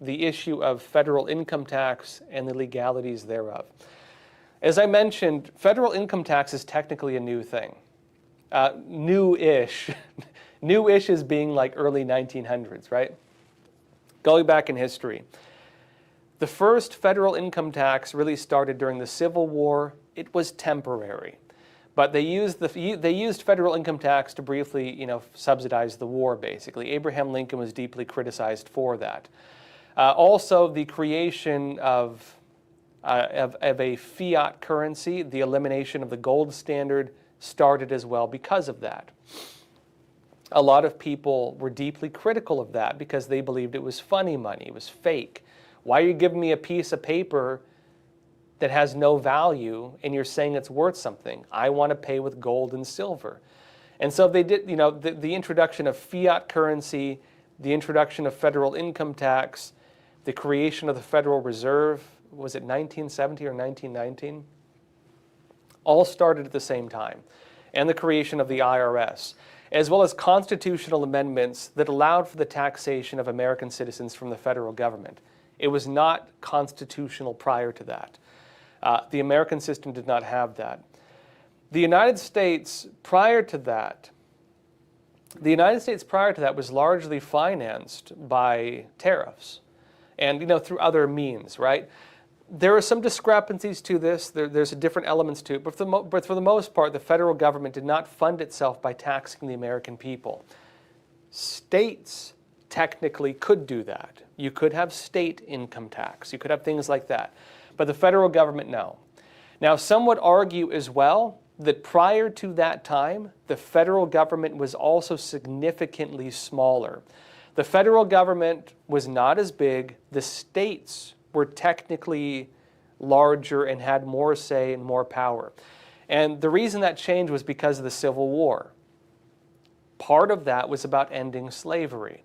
Speaker 1: the issue of federal income tax and the legalities thereof. As I mentioned, federal income tax is technically a new thing. New-ish. New-ish is being like early 1900s, right? Going back in history. The first federal income tax really started during the Civil War. It was temporary. But they used federal income tax to briefly, you know, subsidize the war, basically. Abraham Lincoln was deeply criticized for that. Also, the creation of a fiat currency, the elimination of the gold standard, started as well because of that. A lot of people were deeply critical of that because they believed it was funny money, it was fake. Why are you giving me a piece of paper that has no value and you're saying it's worth something? I want to pay with gold and silver. And so they did, you know, the introduction of fiat currency, the introduction of federal income tax, the creation of the Federal Reserve, was it 1970 or 1919? All started at the same time, and the creation of the IRS, as well as constitutional amendments that allowed for the taxation of American citizens from the federal government. It was not constitutional prior to that. The American system did not have that. The United States prior to that was largely financed by tariffs and, through other means, right? There are some discrepancies to this. There's different elements to it, but for the most part, the federal government did not fund itself by taxing the American people. States technically could do that. You could have state income tax. You could have things like that. But the federal government, no. Now, some would argue as well that prior to that time, the federal government was also significantly smaller. The federal government was not as big. The states were technically larger and had more say and more power. And the reason that changed was because of the Civil War. Part of that was about ending slavery.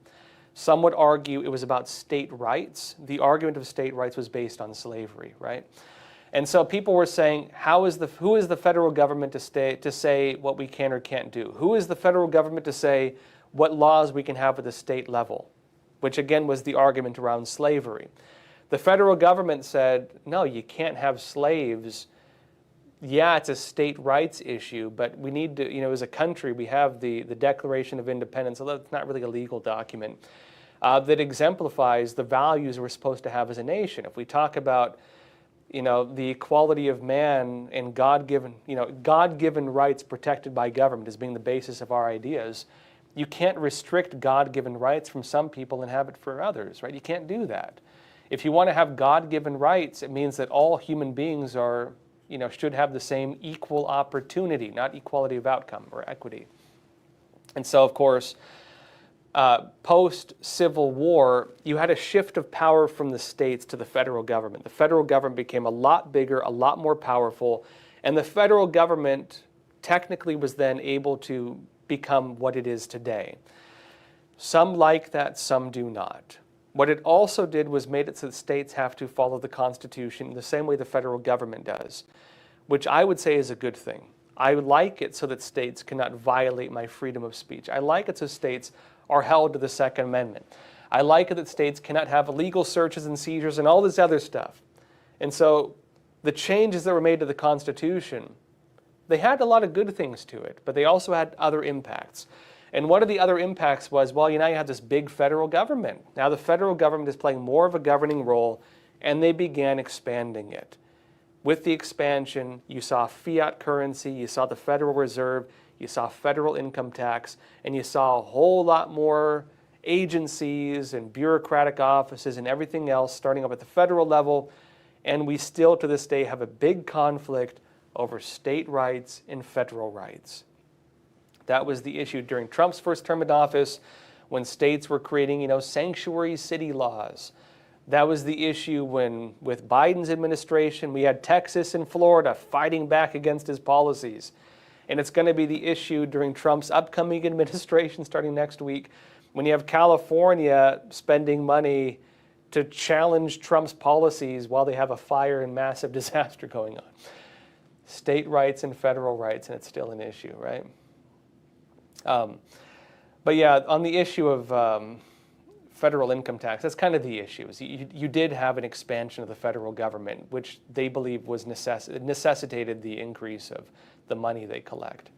Speaker 1: Some would argue it was about state rights. The argument of state rights was based on slavery, right? And so people were saying, who is the federal government to say what we can or can't do? Who is the federal government to say what laws we can have at the state level? Which again was the argument around slavery. The federal government said, no, you can't have slaves. Yeah, it's a state rights issue, but we need to, as a country, we have the Declaration of Independence, although it's not really a legal document, that exemplifies the values we're supposed to have as a nation. If we talk about, the equality of man and God-given rights protected by government as being the basis of our ideas, you can't restrict God-given rights from some people and have it for others, right? You can't do that. If you want to have God-given rights, it means that all human beings are, should have the same equal opportunity, not equality of outcome or equity. And so, of course, post-Civil War, you had a shift of power from the states to the federal government. The federal government became a lot bigger, a lot more powerful, and the federal government technically was then able to become what it is today. Some like that, some do not. What it also did was made it so that states have to follow the Constitution in the same way the federal government does, which I would say is a good thing. I like it so that states cannot violate my freedom of speech. I like it so states are held to the Second Amendment. I like it that states cannot have illegal searches and seizures and all this other stuff. And so the changes that were made to the Constitution, they had a lot of good things to it, but they also had other impacts. And one of the other impacts was, well, now you have this big federal government. Now the federal government is playing more of a governing role, and they began expanding it. With the expansion, you saw fiat currency, you saw the Federal Reserve, you saw federal income tax, and you saw a whole lot more agencies and bureaucratic offices and everything else starting up at the federal level. And we still, to this day, have a big conflict over state rights and federal rights. That was the issue during Trump's first term in office when states were creating, sanctuary city laws. That was the issue with Biden's administration, we had Texas and Florida fighting back against his policies. And it's going to be the issue during Trump's upcoming administration starting next week when you have California spending money to challenge Trump's policies while they have a fire and massive disaster going on. State rights and federal rights, and it's still an issue, right? But yeah, on the issue of federal income tax, that's kind of the issue. You did have an expansion of the federal government, which they believe was necessitated the increase of the money they collect.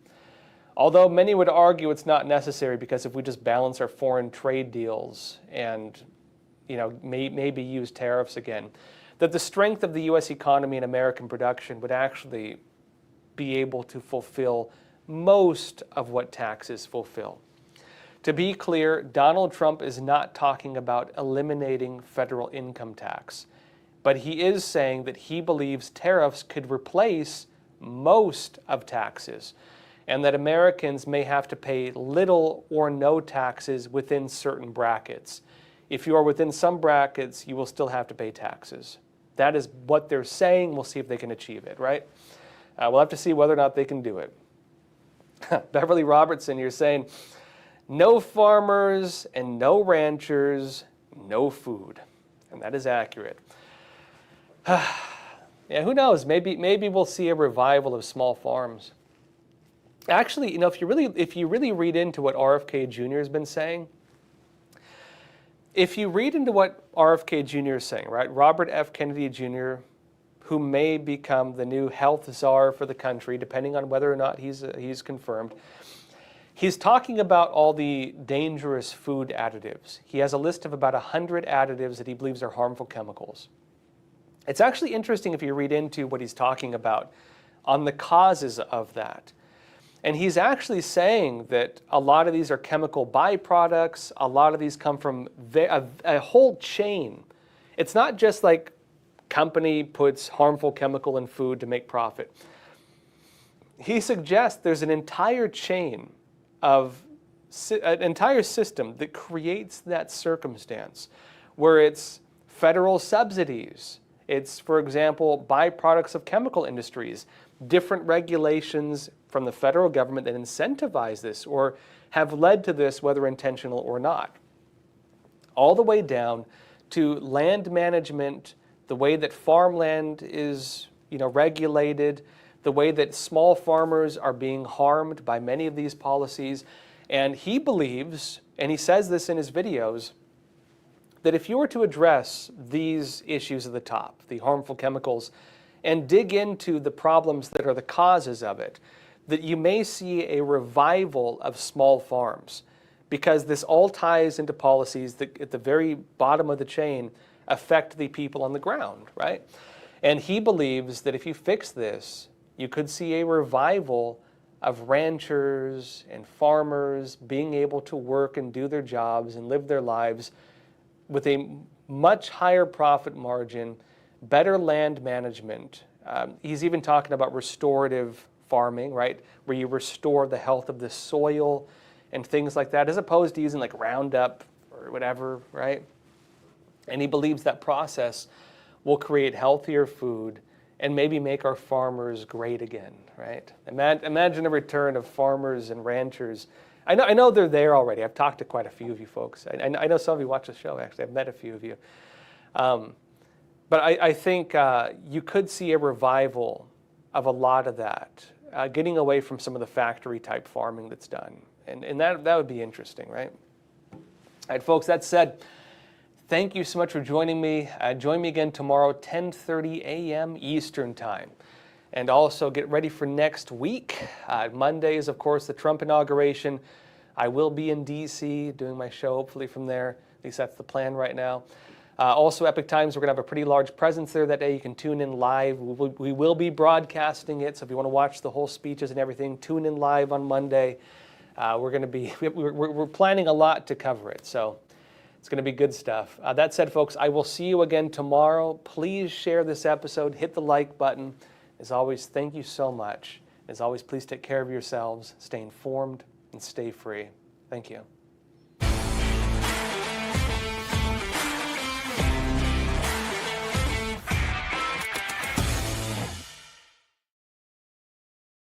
Speaker 1: Although many would argue it's not necessary because if we just balance our foreign trade deals and maybe use tariffs again, that the strength of the U.S. economy and American production would actually be able to fulfill most of what taxes fulfill. To be clear, Donald Trump is not talking about eliminating federal income tax, but he is saying that he believes tariffs could replace most of taxes, and that Americans may have to pay little or no taxes within certain brackets. If you are within some brackets, you will still have to pay taxes. That is what they're saying. We'll see if they can achieve it, right? We'll have to see whether or not they can do it. Beverly Robertson, you're saying, no farmers and no ranchers, no food. And that is accurate. Yeah, who knows? Maybe we'll see a revival of small farms. Actually, if you really read into what RFK Jr. has been saying, if you read into what RFK Jr. is saying, right? Robert F. Kennedy Jr., who may become the new health czar for the country, depending on whether or not he's confirmed. He's talking about all the dangerous food additives. He has a list of about 100 additives that he believes are harmful chemicals. It's actually interesting if you read into what he's talking about on the causes of that. And he's actually saying that a lot of these are chemical byproducts. A lot of these come from a whole chain. It's not just like company puts harmful chemical in food to make profit. He suggests there's an entire chain of an entire system that creates that circumstance where it's federal subsidies. It's, for example, byproducts of chemical industries, different regulations from the federal government that incentivize this or have led to this, whether intentional or not. All the way down to land management, the way that farmland is, regulated, the way that small farmers are being harmed by many of these policies. And he believes, and he says this in his videos, that if you were to address these issues at the top, the harmful chemicals, and dig into the problems that are the causes of it, that you may see a revival of small farms, because this all ties into policies that at the very bottom of the chain affect the people on the ground, right? And he believes that if you fix this, you could see a revival of ranchers and farmers being able to work and do their jobs and live their lives with a much higher profit margin, better land management. He's even talking about restorative farming, right? Where you restore the health of the soil and things like that, as opposed to using like Roundup or whatever, right? And he believes that process will create healthier food and maybe make our farmers great again, right? Imagine a return of farmers and ranchers. I know they're there already. I've talked to quite a few of you folks. I know some of you watch the show, actually. I've met a few of you. But I think you could see a revival of a lot of that, getting away from some of the factory-type farming that's done. And that would be interesting, right? All right, folks, that said, thank you so much for joining me. Join me again tomorrow, 10:30 a.m. Eastern Time. And also get ready for next week. Monday is, of course, the Trump inauguration. I will be in D.C. doing my show, hopefully from there. At least that's the plan right now. Also, Epic Times, we're going to have a pretty large presence there that day. You can tune in live. We will be broadcasting it, so if you want to watch the whole speeches and everything, tune in live on Monday. We're planning a lot to cover it, so it's going to be good stuff. That said, folks, I will see you again tomorrow. Please share this episode. Hit the like button. As always, thank you so much. As always, please take care of yourselves, stay informed, and stay free. Thank you.